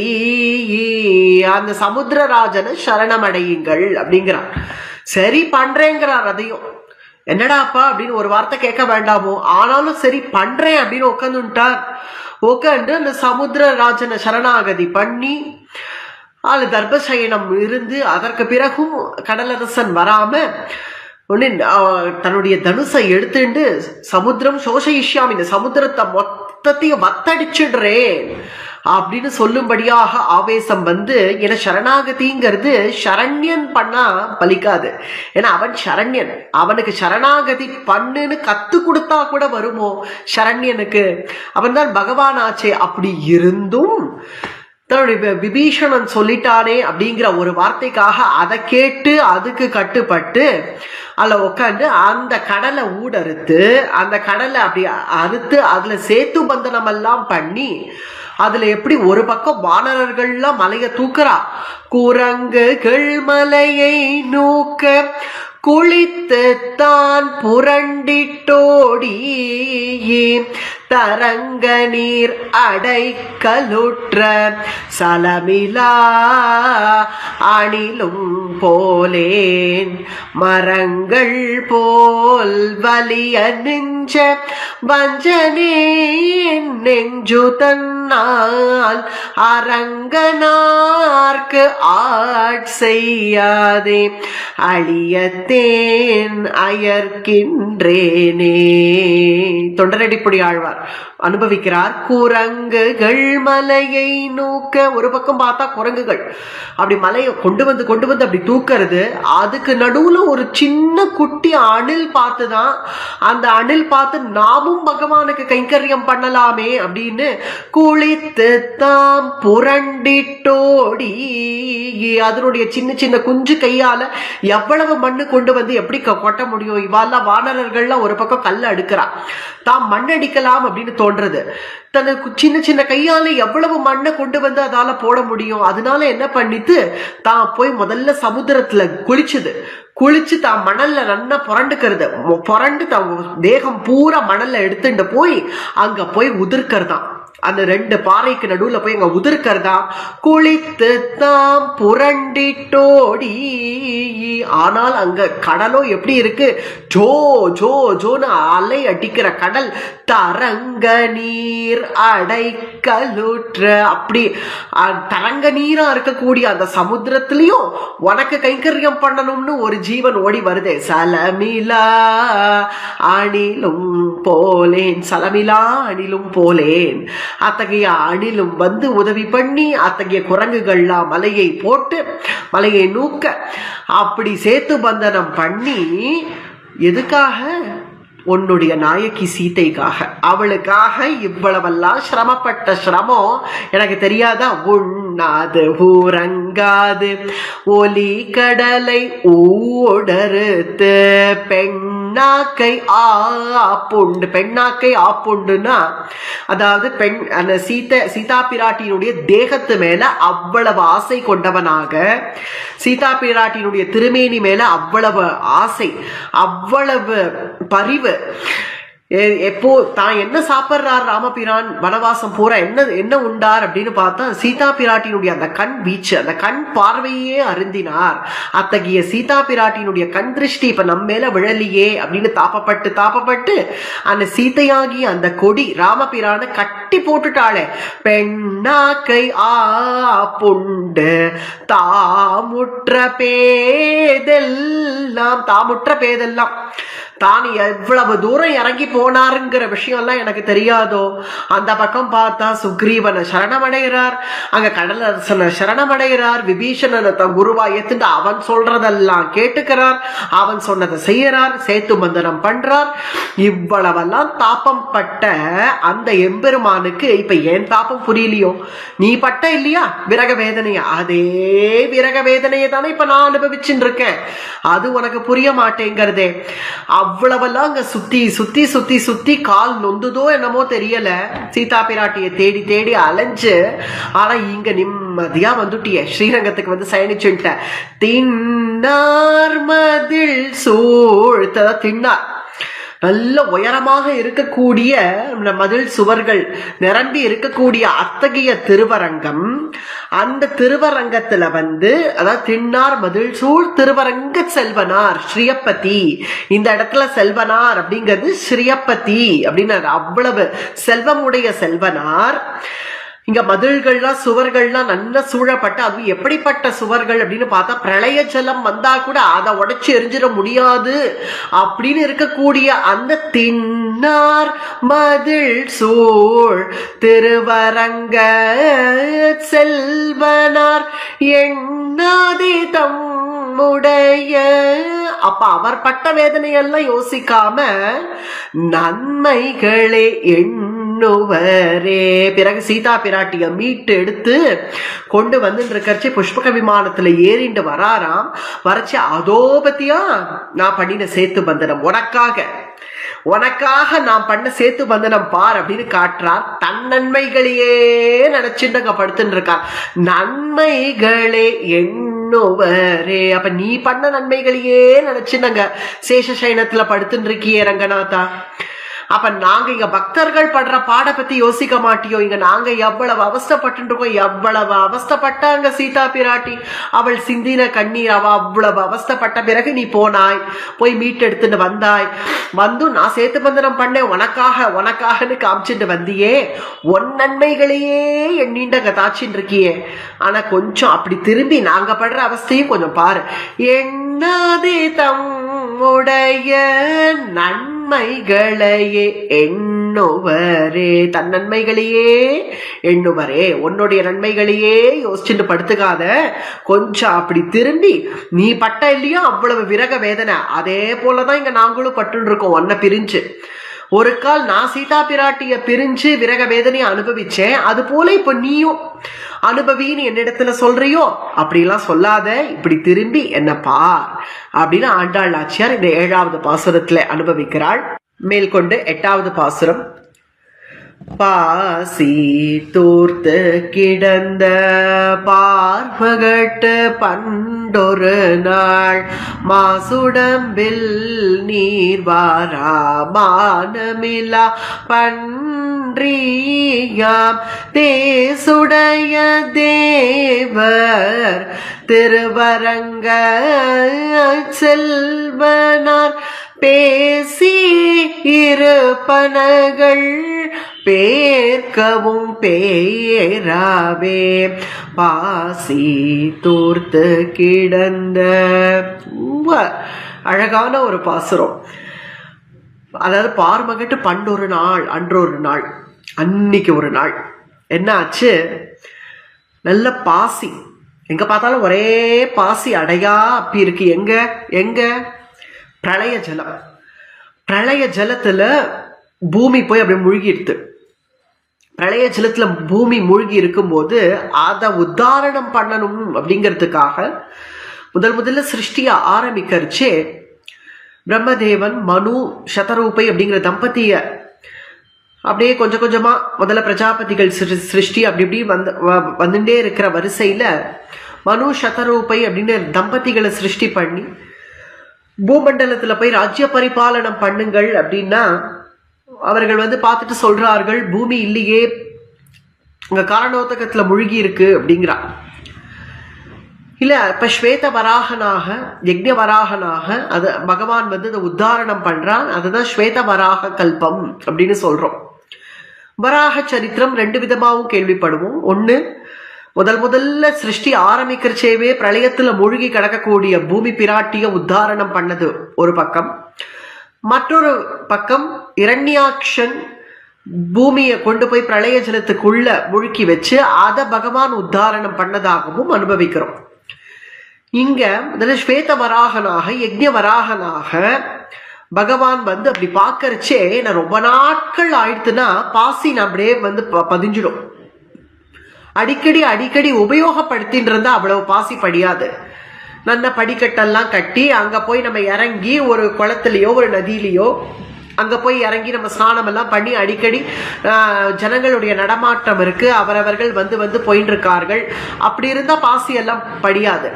அந்த சமுத்திரராஜனை சரணமடையுங்கள் அப்படிங்கிறார். சரி பண்றேங்கிறார். அதையும் என்னடாப்பா அப்படின்னு ஒரு வார்த்தை கேட்க வேண்டாமோ, ஆனாலும் சரி பண்றேன் அப்படின்னு உட்காந்துட்டார். உட்காந்து அந்த சமுத்திரராஜனை சரணாகதி பண்ணி அது தர்பசயனம் இருந்து, அதற்கு பிறகும் கடலரசன் வராம ஒன்னு தன்னுடைய தனுசை எடுத்துட்டு சமுத்திரம் சோஷயிஷ்யாமி, இந்த சமுத்திரத்தை மொத்தத்தையும் வத்தடிச்சிடுறேன் அப்படின்னு சொல்லும்படியாக ஆவேசம் வந்து, ஏன்னா சரணாகதிங்கிறது சரண்யன் பண்ணா பலிக்காது. ஏன்னா அவன் சரண்யன், அவனுக்கு சரணாகதி பண்ணுன்னு கத்து கொடுத்தா கூட வருமோ சரண்யனுக்கு? அவன் தான் பகவான் ஆச்சே. அப்படி இருந்தும் தன்னுடைய விபீஷணன் சொல்லிட்டானே அப்படிங்கிற ஒரு வார்த்தைக்காக அதை கேட்டு அதுக்கு கட்டுப்பட்டு அதில் உட்காந்து அந்த கடலை ஊடறுத்து, அந்த கடலை அப்படி அறுத்து அதுல சேத்து பந்தனம் எல்லாம் பண்ணி, அதுல எப்படி ஒரு பக்கம் வானரர்கள்லாம் மலையை தூக்குறா, குரங்குகள் மலையை நூக்க குளித்து தான் புரண்டிட்டோடி தரங்க நீர் அடைக்கலுற்ற சலமிலா அணிலும் போலேன் மரங்கள் போல் வலிய நெஞ்ச வஞ்சனேன் நெஞ்சு தன்னால் அரங்கனார்க்கு ஆட்செய்யாதே அழியத்தேன் அயர்கின்றேனே. தொண்டரடிப்பொடி ஆழ்வார் அனுபவிக்கிறார். குரங்குகள் மலையை நூக்க, ஒரு பக்கம் பார்த்தா குரங்குகள் அப்படி மலையை கொண்டு வந்து அப்படி தூக்கிறது, அதுக்கு நடுவுல ஒரு சின்ன குட்டி அணில் பார்த்துதான், அந்த அணில் பார்த்து நாமும் பகவானுக்கு கைங்கரியம் பண்ணலாமே அப்படின்னு குளித்து தாம் புரண்டிட்டோடி அதனுடைய சின்ன சின்ன குஞ்சு கையால எவ்வளவு மண்ணு கொண்டு வந்து எப்படி கொட்ட முடியும்? இவாள்லாம் வானரர்கள்லாம் ஒரு பக்கம் கல்ல அடுக்கிறா, தாம் மண் அடிக்கலாம் அப்படின்னு தோன்றது. தனக்கு சின்ன சின்ன கையால எவ்வளவு மண்ணை கொண்டு வந்து அதால போட முடியும்? அதனால என்ன பண்ணிட்டு தான் போய் முதல்ல சமுத்திரத்துல குளிச்சு தான் மணல்ல நல்லா புரண்டு தான் தேகம் பூரா மணல்ல எடுத்துட்டு போய் அங்க போய் உதிர்க்கிறதான். அந்த ரெண்டு பாறைக்கு நடுவுல போய் அங்க உதிர்க்கிறதா. குளித்து தாம் புரண்டிட்டோடி, ஆனால் அங்க கடலோ எப்படி இருக்கு? ஜோ ஜோ ஜோன்னு அலை அடிக்கிற கடல். தரங்க நீர் அடைக்கலுற்ற, அப்படி தரங்க நீரா இருக்கக்கூடிய அந்த சமுத்திரத்திலையும் உனக்கு கைங்கரியம் பண்ணணும்னு ஒரு ஜீவன் ஓடி வருதே. சலமிலா அணிலும் போலேன், சலமிலா அணிலும் போலேன். அத்தகைய அணிலும் வந்து உதவி பண்ணி, அத்தகைய குரங்குகள்லாம் மலையை போட்டு மலையை நூக்க அப்படி சேத்து பந்தனம் பண்ணி, எதுக்காக? உன்னுடைய நாயகி சீதைக்காக, அவளுக்காக இவ்வளவெல்லாம் சிரமப்பட்ட சிரமம் எனக்கு தெரியாதா? உண்ணாது ஊரங்காது ஒலி கடலை ஊடறுத்து பெண்ணாக்கை ஆப்புண்டுனா அதாவது பெண், அந்த சீதா பிராட்டியினுடைய தேகத்து மேல அவ்வளவு ஆசை கொண்டவனாக, சீதா பிராட்டியினுடைய திருமேனி மேல அவ்வளவு ஆசை, அவ்வளவு பரிவு. எப்போ தான் என்ன சாப்பிட்றார் ராமபிரான் வனவாசம் பூரா என்ன உண்டார் அப்படின்னு பார்த்தா, சீதா பிராட்டியினுடைய அந்த கண் வீச்சு, அந்த கண் பார்வையே அருந்தினார். அத்தகைய சீதா பிராட்டியினுடைய கண் திருஷ்டி இப்ப நம்ம மேல விழலியே அப்படின்னு தாப்பப்பட்டு அந்த சீதையாகி அந்த கொடி ராமபிரான கட்டி போட்டுட்டாளே. பெண்ணாக்கை புண்டு தாமுற்ற பேதெல்லாம் தான் எவ்வளவு தூரம் இறங்கி போனாருங்கிற விஷயம் எல்லாம் எனக்கு தெரியாதோ. அந்த பக்கம் பார்த்தா சுக்ரீவனை சரணமடைகிறார், அங்க கடலரசனை சரணமடைகிறார், விபீஷணனை தன் குருவா ஏத்துட்டு அவன் சொல்றதெல்லாம் கேட்டுக்கிறார், அவன் சொன்னதை செய்யறார், சேத்து பந்தனம் பண்றார். இவ்வளவெல்லாம் தாப்பம் பட்ட அந்த எம்பெருமானுக்கு இப்ப ஏன் தாப்பம் புரியலையோ? நீ பட்ட இல்லையா விரக வேதனையா? அதே விரக வேதனையை தானே இப்ப நான் அனுபவிச்சுட்டு இருக்கேன். அது உனக்கு புரிய மாட்டேங்கிறதே. அவ்வளவெல்லாம் அங்க சுத்தி கால் நொந்துதோ என்னமோ தெரியல, சீதா பிராட்டியை தேடி அலைஞ்சு. ஆனா இங்க நிம்மதியா வந்துட்டிய, ஸ்ரீரங்கத்துக்கு வந்து சயனிச்சுட்ட. தின்னார் மதில் சூழ்த்த, தின்னார் நல்ல உயரமாக இருக்கக்கூடிய மதில் சுவர்கள் நிரம்பி இருக்கக்கூடிய அத்தகைய திருவரங்கம். அந்த திருவரங்கத்துல வந்து, அதாவது தின்னார் மதில் சூழ் திருவரங்க செல்வனார் ஸ்ரீயப்பதி. இந்த இடத்துல செல்வனார் அப்படிங்கிறது ஸ்ரீயப்பதி அப்படின்னு, அவ்வளவு செல்வமுடைய செல்வனார். இங்க மதில்கள்லாம் சுவர்கள்லாம் நல்ல சூழப்பட்ட, அது எப்படிப்பட்ட சுவர்கள் அப்படின்னு பார்த்தா பிரளய ஜலம் வந்தா கூட அதை உடைச்சு எரிஞ்சிட முடியாது அப்படின்னு இருக்கக்கூடிய அந்த தின்னார் மதில் சூழ் திருவரங்க செல்வனார் எண்ணாதே தம்முடைய. அப்ப அவர் பட்ட வேதனையெல்லாம் யோசிக்காம நன்மைகளே எண்ணுவரே. பிறகு சீதா பிராட்டிய மீட்டு எடுத்து கொண்டு வந்து இருக்கச்சு புஷ்பக விமானத்துல ஏறிண்டு வராராம். வரைச்சு அதோ பத்தியா நான் பண்ணின சேத்து பந்தனம், உனக்காக நான் பண்ண சேத்து பந்தனம் பார் அப்படின்னு காட்டுறார். தன் நன்மைகளையே நினைச்சுட்டு படுத்துட்டு இருக்கார். நன்மைகளே எண்ணுவரே. அப்ப நீ பண்ண நன்மைகளையே நினைச்சு நாங்க சேஷசயனத்துல படுத்துட்டு இருக்கியே ரங்கநாதா. அப்ப நாங்க இங்க பக்தர்கள் படுற பாட பத்தி யோசிக்க மாட்டியோ? இங்க நாங்க எவ்வளவு அவஸ்தப்பட்டு இருக்கோம், எவ்வளவு அவஸ்தப்பட்டாங்க சீதா பிராட்டி. அவள் சிந்தின கண்ணீர், அவ அவ்வளவு அவஸ்தப்பட்ட பிறகு நீ போய் மீட்டு எடுத்துட்டு வந்தாய். வந்து நான் சேத்து பந்தனம் பண்ணேன் உனக்காகன்னு காமிச்சுட்டு வந்தியே. ஒன் நன்மைகளையே எண்ணிண்ட கதாச்சின்னு இருக்கியே. ஆனா கொஞ்சம் அப்படி திரும்பி நாங்க படுற அவஸ்தையும் கொஞ்சம் பாரு. எண்ணாதே தம்முடைய நன்மைகளையே எண்ணுவரே. தன் நன்மைகளையே எண்ணுவரே. உன்னுடைய நன்மைகளையே யோசிச்சுட்டு படுத்துக்காத. கொஞ்சம் அப்படி திரும்பி நீ பட்ட இல்லையோ அவ்வளவு விரக வேதனை, அதே போலதான் இங்க நாங்களும் பட்டு இருக்கோம் உன்னை பிரிஞ்சு. ஒரு கால் நான் சீதா பிராட்டிய பிரிஞ்சு விரக வேதனையை அனுபவிச்சேன், அது போல இப்ப நீயும் அனுபவின்னு என்னிடத்துல சொல்றியோ? அப்படிலாம் சொல்லாத, இப்படி திரும்பி என்ன பார் அப்படின்னு ஆண்டாள் நாச்சியார் இந்த 7வது பாசுரத்துல அனுபவிக்கிறாள். மேற்கொண்டு 8வது பாசுரம். பாசி தூர்த்து கிடந்த பார்மகட்டு பண்டொரு நாள் மாசுடம்பில் நீர்வாரா மானமிலா பன்றியாம் தேசுடைய தேவர் திருவரங்க செல்வனார் பேசி இருப்பனகள் பேர்க்கவும் பேராவே. பாசி தூர்த்து கிடந்த அழகான ஒரு பாசுரம். அதாவது பார்மகட்டு பண்டொரு நாள், அன்றொரு நாள், அன்னைக்கு ஒரு நாள் என்ன ஆச்சு? நல்ல பாசி, எங்க பார்த்தாலும் ஒரே பாசி அடையா அப்படி இருக்கு. எங்க பிரளய ஜலம். பிரளய ஜலத்துல பூமி போய் அப்படியே மூழ்கிடுது. பிரளய ஜலத்துல பூமி மூழ்கி இருக்கும்போது அதை உத்தாரணம் பண்ணணும் அப்படிங்கிறதுக்காக முதல்ல சிருஷ்டிய ஆரம்பிக்கிறச்சே பிரம்மதேவன் மனு சதரூபை அப்படிங்கிற தம்பதிய அப்படியே கொஞ்சம் கொஞ்சமா முதல்ல பிரஜாபதிகள் சிருஷ்டி அப்படி இப்படி வந்துட்டே இருக்கிற வரிசையில மனு சதரூபை அப்படின்னு தம்பதிகளை சிருஷ்டி பண்ணி பூமண்டலத்துல போய் ராஜ்ய பரிபாலனம் பண்ணுங்கள் அப்படின்னா அவர்கள் பார்த்துட்டு சொல்றார்கள், பூமி இல்லையே, அங்க காரணோதகத்துல மூழ்கி இருக்கு அப்படிங்கிறா. இல்ல இப்ப ஸ்வேத வராகனாக யக்ஞ வராகனாக அது பகவான் அதை உத்தாரணம் பண்றான். அதுதான் ஸ்வேத வராக கல்பம் அப்படின்னு சொல்றோம். வராக சரித்திரம் 2 விதமாவும் கேள்விப்படுவோம். ஒண்ணு, முதல்ல சிருஷ்டி ஆரம்பிக்கிறச்சேவே பிரளயத்துல மூழ்கி கிடக்கக்கூடிய பூமி பிராட்டிய உத்தாரணம் பண்ணது ஒரு பக்கம். மற்றொரு பக்கம் இரண்யாக்ஷன் பூமியை கொண்டு போய் பிரளய ஜலத்துக்குள்ள முழுக்கி வச்சு அதை பகவான் உத்தாரணம் பண்ணதாகவும் அனுபவிக்கிறோம். இங்க ஸ்வேத வராகனாக யக்ஞ வராகனாக பகவான் அப்படி பாக்கறச்சே நான் ரொம்ப நாட்கள் ஆயிடுத்துன்னா பாசி அப்படியே பதிஞ்சிடும். அடிக்கடி உபயோகப்படுத்தின்னு இருந்தா அவ்வளவு பாசி படியாது. நல்ல படிக்கட்டெல்லாம் கட்டி அங்க போய் நம்ம இறங்கி ஒரு குளத்துலயோ ஒரு நதியிலையோ அங்க போய் இறங்கி நம்ம ஸ்நானம் எல்லாம் பண்ணி அடிக்கடி ஜனங்களுடைய நடமாட்டம் இருக்கு, அவரவர்கள் வந்து போயின்னு இருக்கார்கள். அப்படி இருந்தா பாசி எல்லாம் படியாது.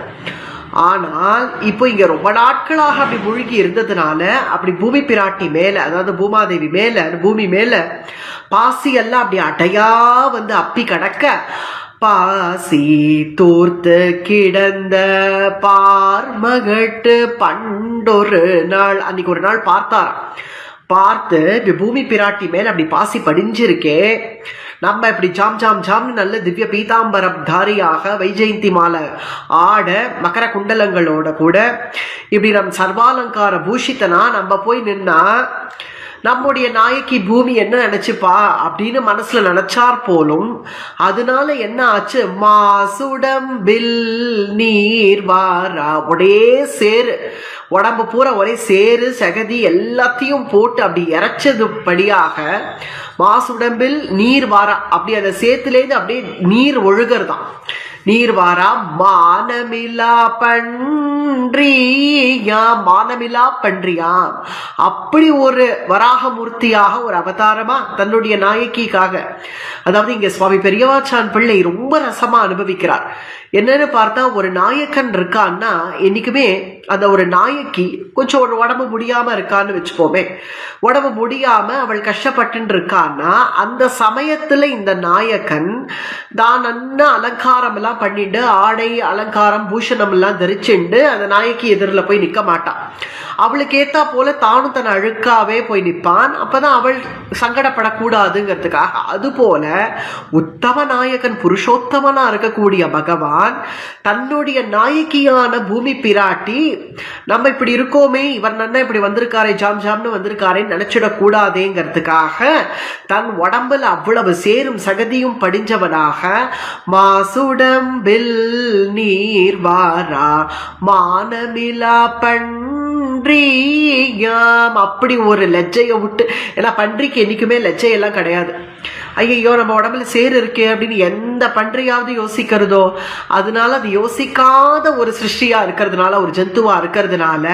ஆனால் இப்போ இங்க ரொம்ப நாட்களாக அப்படி மூழ்கி இருந்ததுனால அப்படி பூமி பிராட்டி மேல, அதாவது பூமாதேவி மேல, பூமி மேல பாசி எல்லாம் அப்படி அடையா அப்பி கடக்க பாசி தூர்த்து கிடந்த பார்மகட்டு பண்டொரு நாள். அன்னைக்கு ஒரு நாள் பார்த்தாராம். பார்த்து இப்படி பூமி பிராட்டி மேல அப்படி பாசி படிஞ்சிருக்கே, நம்ம இப்படி ஜாம் ஜாம் ஜாம்னு நல்ல திவ்ய பீதாம்பரம் தாரியாக வைஜெயந்தி மாலை ஆட மகர குண்டலங்களோட கூட இப்படி நம் சர்வாலங்கார பூஷித்தனா நம்ம போய் நின்னா நம்முடைய நாயகி பூமி என்ன நினைச்சுப்பா அப்படின்னு மனசுல நினைச்சார் போலும். அதனால என்ன ஆச்சு, மாசுடம்பில் நீர் வாரா, ஒரே சேரு, உடம்பு பூரா ஒரே சேரு சகதி எல்லாத்தையும் போட்டு அப்படி இறைச்சது படியாக மாசுடம்பில் நீர் வாரா, அப்படி அந்த சேத்துலேருந்து அப்படியே நீர் ஒழுகிறதாம். நீர் வாரா மானமிலா பன்றியாம், மானமிலா பன்றியாம். அப்படி ஒரு வராகமூர்த்தியாக ஒரு அவதாரமா தன்னுடைய நாயகிக்காக, அதாவது இங்க சுவாமி பெரியவாச்சான் பிள்ளை ரொம்ப ரசமா அனுபவிக்கிறார். என்னன்னு பார்த்தா, ஒரு நாயக்கன் இருக்கான்னா என்னைக்குமே அந்த ஒரு நாயக்கி கொஞ்சம் ஒரு உடம்பு முடியாம இருக்கான்னு வச்சுப்போமே, உடம்பு முடியாம அவள் கஷ்டப்பட்டு இருக்கான்னா அந்த சமயத்துல இந்த நாயக்கன் தான் அலங்காரம் எல்லாம் பண்ணிட்டு ஆடை அலங்காரம் பூஷணம் எல்லாம் தரிச்சுண்டு அந்த நாயக்கி எதிரில் போய் நிற்க மாட்டான். அவளுக்கு ஏத்தா போல தானும் தன் அழுக்காவே போய் நிற்பான். அப்பதான் அவள் சங்கடப்படக்கூடாதுங்கிறதுக்காக. அது போல உத்தம நாயகன் புருஷோத்தமனா இருக்கக்கூடிய பகவான் தன்னுடைய நாயகியான பூமி பிராட்டி, நம்ம இப்படி இருக்கோமே, இவர் நன்னா இப்படி வந்திருக்காரே, ஜாம் ஜாம்னு வந்திருக்காரேன்னு நினைச்சிடக்கூடாதேங்கிறதுக்காக தன் உடம்புல அவ்வளவு சேரும் சகதியும் படிஞ்சவனாக மாசுடம்பில் நீர் வாரா மானமிலா பன்றியாம், அப்படி ஒரு லெஜ்ஜையை விட்டு, ஏன்னா பன்றிக்கு என்னைக்குமே லெஜ்ஜையெல்லாம் கிடையாது. ஐயோ நம்ம உடம்புல சேரு இருக்கே அப்படின்னு எந்த பன்றியாவது யோசிக்கிறதோ, அதனால அது யோசிக்காத ஒரு சிருஷ்டியா இருக்கிறதுனால, ஒரு ஜந்துவா இருக்கிறதுனால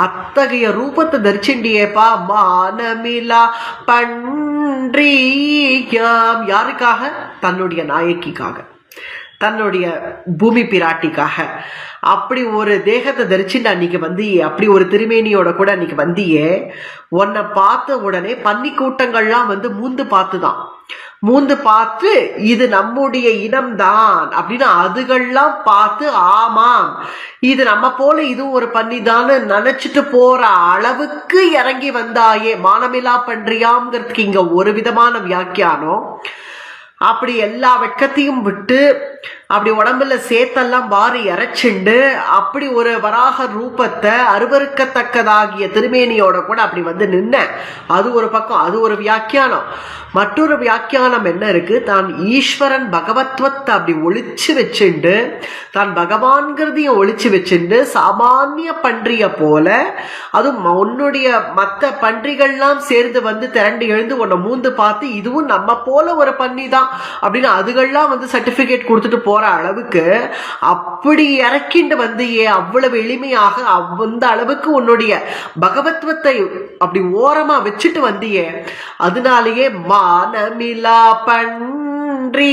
அத்தகைய ரூபத்தை தரிச்சுண்டியேப்பா மானமிலா பன்றியாம். யாருக்காக? தன்னுடைய நாயகிக்காக, தன்னுடைய பூமி பிராட்டிக்காக. அப்படி ஒரு தேகத்தை தரிச்சுட்டு அன்னைக்கு வந்தியே, அப்படி ஒரு திருமேனியோட கூட அன்னைக்கு வந்தியே, உன்னை பார்த்த உடனே பன்னி கூட்டங்கள்லாம் வந்து மூந்து பார்த்துதான், மூந்து பார்த்து இது நம்முடைய இனம்தான் அப்படின்னு அதுகள்லாம் பார்த்து ஆமாம் இது நம்ம போல இதுவும் ஒரு பன்னிதான்னு நினைச்சிட்டு போற அளவுக்கு இறங்கி வந்தாயே. மானமிலா பன்றியாம்ங்கிறதுக்கு இங்க ஒரு விதமான வியாக்கியானம். அப்படி எல்லா வெட்கத்தையும் விட்டு அப்படி உடம்புல சேத்தெல்லாம் வாரி இறைச்சுண்டு அப்படி ஒரு வராக ரூபத்தை அருவருக்கத்தக்கதாகிய திருமேனியோட கூட அப்படி வந்து நின்ன, அது ஒரு பக்கம், அது ஒரு வியாக்கியானம். மற்றொரு வியாக்கியானம் என்ன இருக்கு, தான் ஈஸ்வரன் பகவத்வத்தை அப்படி ஒளிச்சு வச்சுண்டு, தான் பகவான்கிறதையும் ஒளிச்சு வச்சுண்டு சாமானிய பன்றிய போல, அதுவும் உன்னுடைய மற்ற பன்றிகள்லாம் சேர்ந்து வந்து திரண்டு எழுந்து உன்னை மூந்து பார்த்து இதுவும் நம்ம போல ஒரு பன்னி தான் அப்படின்னு அதுகள்லாம் வந்து சர்டிபிகேட் கொடுத்துட்டு போற அளவுக்கு அப்படி இறக்கிண்டு வந்தியே, அவ்வளவு எளிமையாக அந்த அளவுக்கு உன்னுடைய பகவத்வத்தை அப்படி ஓரமா வச்சுட்டு வந்தியே. அதனாலேயே மானமிலா பன்றியாம்.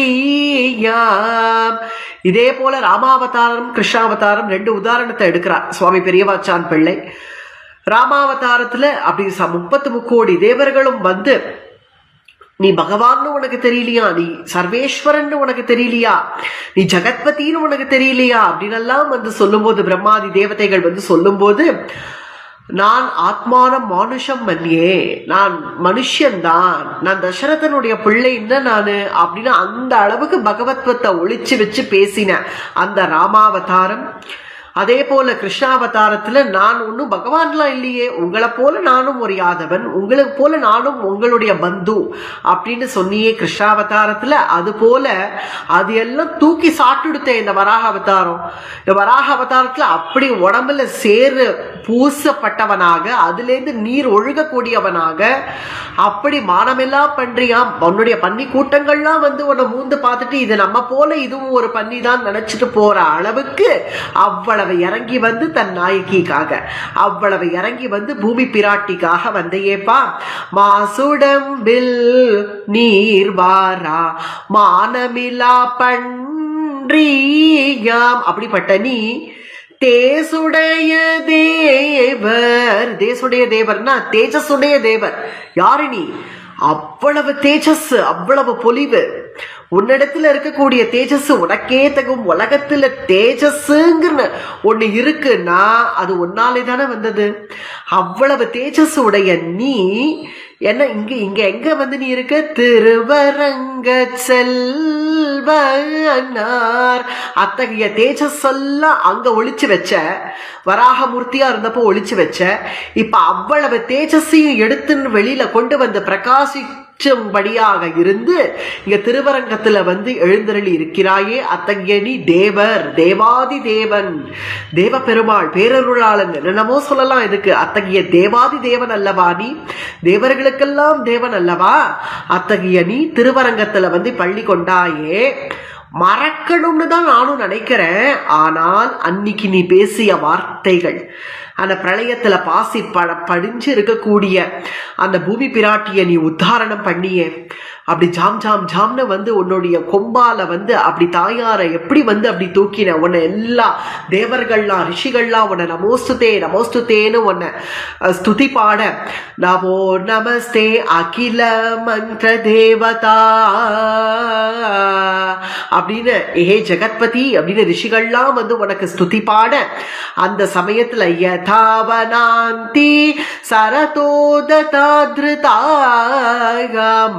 இதே போல ராமாவதாரம் கிருஷ்ணாவதாரம் ரெண்டு உதாரணத்தை எடுக்கிறார் சுவாமி பெரியவாச்சான் பிள்ளை. ராமாவதாரத்துல அப்படி 33 கோடி தேவர்களும் வந்து, நீ பகவான்னு உனக்கு தெரியலையா, நீ சர்வேஸ்வரன் உனக்கு தெரியலையா, நீ ஜெகத்பதினு உனக்கு தெரியலையா அப்படின்னு எல்லாம் வந்து சொல்லும்போது, பிரம்மாதி தேவதைகள் வந்து சொல்லும்போது, நான் ஆத்மானம் மானுஷம் மன்னியே, நான் மனுஷன்தான், நான் தசரதனுடைய பிள்ளைன்னு நானு அப்படின்னு அந்த அளவுக்கு பகவத்வத்தை ஒளிச்சு வச்சு பேசின அந்த ராமாவதாரம். அதே போல கிருஷ்ணாவதாரத்துல நான் ஒன்னும் பகவான்லாம் இல்லையே, உங்களை போல நானும் ஒரு யாதவன், உங்களுக்கு போல நானும் உங்களுடைய பந்து அப்படின்னு சொன்னியே கிருஷ்ணாவதாரத்துல. அது போல அது எல்லாம் தூக்கி சாப்பிட்டுடுத்தேன் இந்த வராக அவதாரம். இந்த வராக அவதாரத்துல அப்படி உடம்புல சேரு பூசப்பட்டவனாக, அதுலேருந்து நீர் ஒழுகக்கூடியவனாக, அப்படி மானமெல்லாம் பன்றியாம், உன்னுடைய பன்னி கூட்டங்கள்லாம் வந்து உன்னை மூந்து பார்த்துட்டு இது நம்ம போல இதுவும் ஒரு பன்னி தான் நினைச்சிட்டு போற அளவுக்கு அவ்வளவு இறங்கி வந்து தன் நாயகிக்காக, அவ்வளவு இறங்கி வந்து பூமி பிராட்டிக்காக வந்தையேப்பா. மாசுடம்பில் நீர் வாரா மானமிலா பன்றியாம். அப்படிப்பட்ட நீ தேசுடைய தேவர், தேசுடைய தேவர்னா தேஜசுடைய தேவர். யாரு நீ? அவ்வளவு தேஜஸ், அவ்வளவு பொலிவு. உன்னிடத்துல இருக்கக்கூடிய தேஜஸ் உனக்கே தகும். உலகத்துல தேஜஸ்ங்கிற ஒண்ணு இருக்குன்னா அது உன்னாலே தானே வந்தது. அவ்வளவு தேஜஸ் உடைய நீ என்ன இங்க எங்க வந்து நீ இருக்க? திருவரங்க செல்வனார். அத்தகைய தேஜஸ் எல்லாம் அங்க ஒளிச்சு வச்ச, வராகமூர்த்தியா இருந்தப்போ ஒளிச்சு வச்ச. இப்ப அவ்வளவு தேஜஸையும் எடுத்துன்னு வெளியில கொண்டு வந்து பிரகாசிக்கும்படியாக இருந்து இங்க திருவரங்கத்துல வந்து எழுந்தருளி இருக்கிறாயே. அத்தகைய நீ தேவர், தேவாதி தேவன், தேவ பெருமாள், பேரருளாளன், என்னென்னமோ சொல்லலாம். இதுக்கு அத்தகைய தேவாதி தேவன் அல்லவா நீ? தேவர்களுக்கெல்லாம் தேவன் அல்லவா? அத்தகைய நீ திருவரங்கத்துல வந்து பள்ளி கொண்டாயே. மறக்கணும்னு தான் நானும் நினைக்கிறேன். ஆனால் அன்னைக்கு நீ பேசிய வார்த்தைகள், அந்த பிரளயத்துல பாசி படிஞ்சு இருக்கக்கூடிய அந்த பூமி பிராட்டிய நீ உத்தாரணம் பண்ணியே. அப்படி ஜாம் ஜாம் ஜாம்னு வந்து உன்னுடைய கொம்பால வந்து அப்படி தாயாரை எப்படி வந்து அப்படி தூக்கின. உன்னை எல்லா தேவர்கள்லாம் ரிஷிகள்லாம் உன்னை நமோஸ்துதே நமோஸ்துதேன்னு உன்னை ஸ்துதி பாட. நமோ நமஸ்தே அகில மந்திர தேவதா அப்படின்னு ஏ ஜெகத்பதி அப்படின்னு ரிஷிகள்லாம் வந்து உனக்கு ஸ்துதி பாட. அந்த சமயத்துல யதாவனாந்தி சரதோததாத்ருதா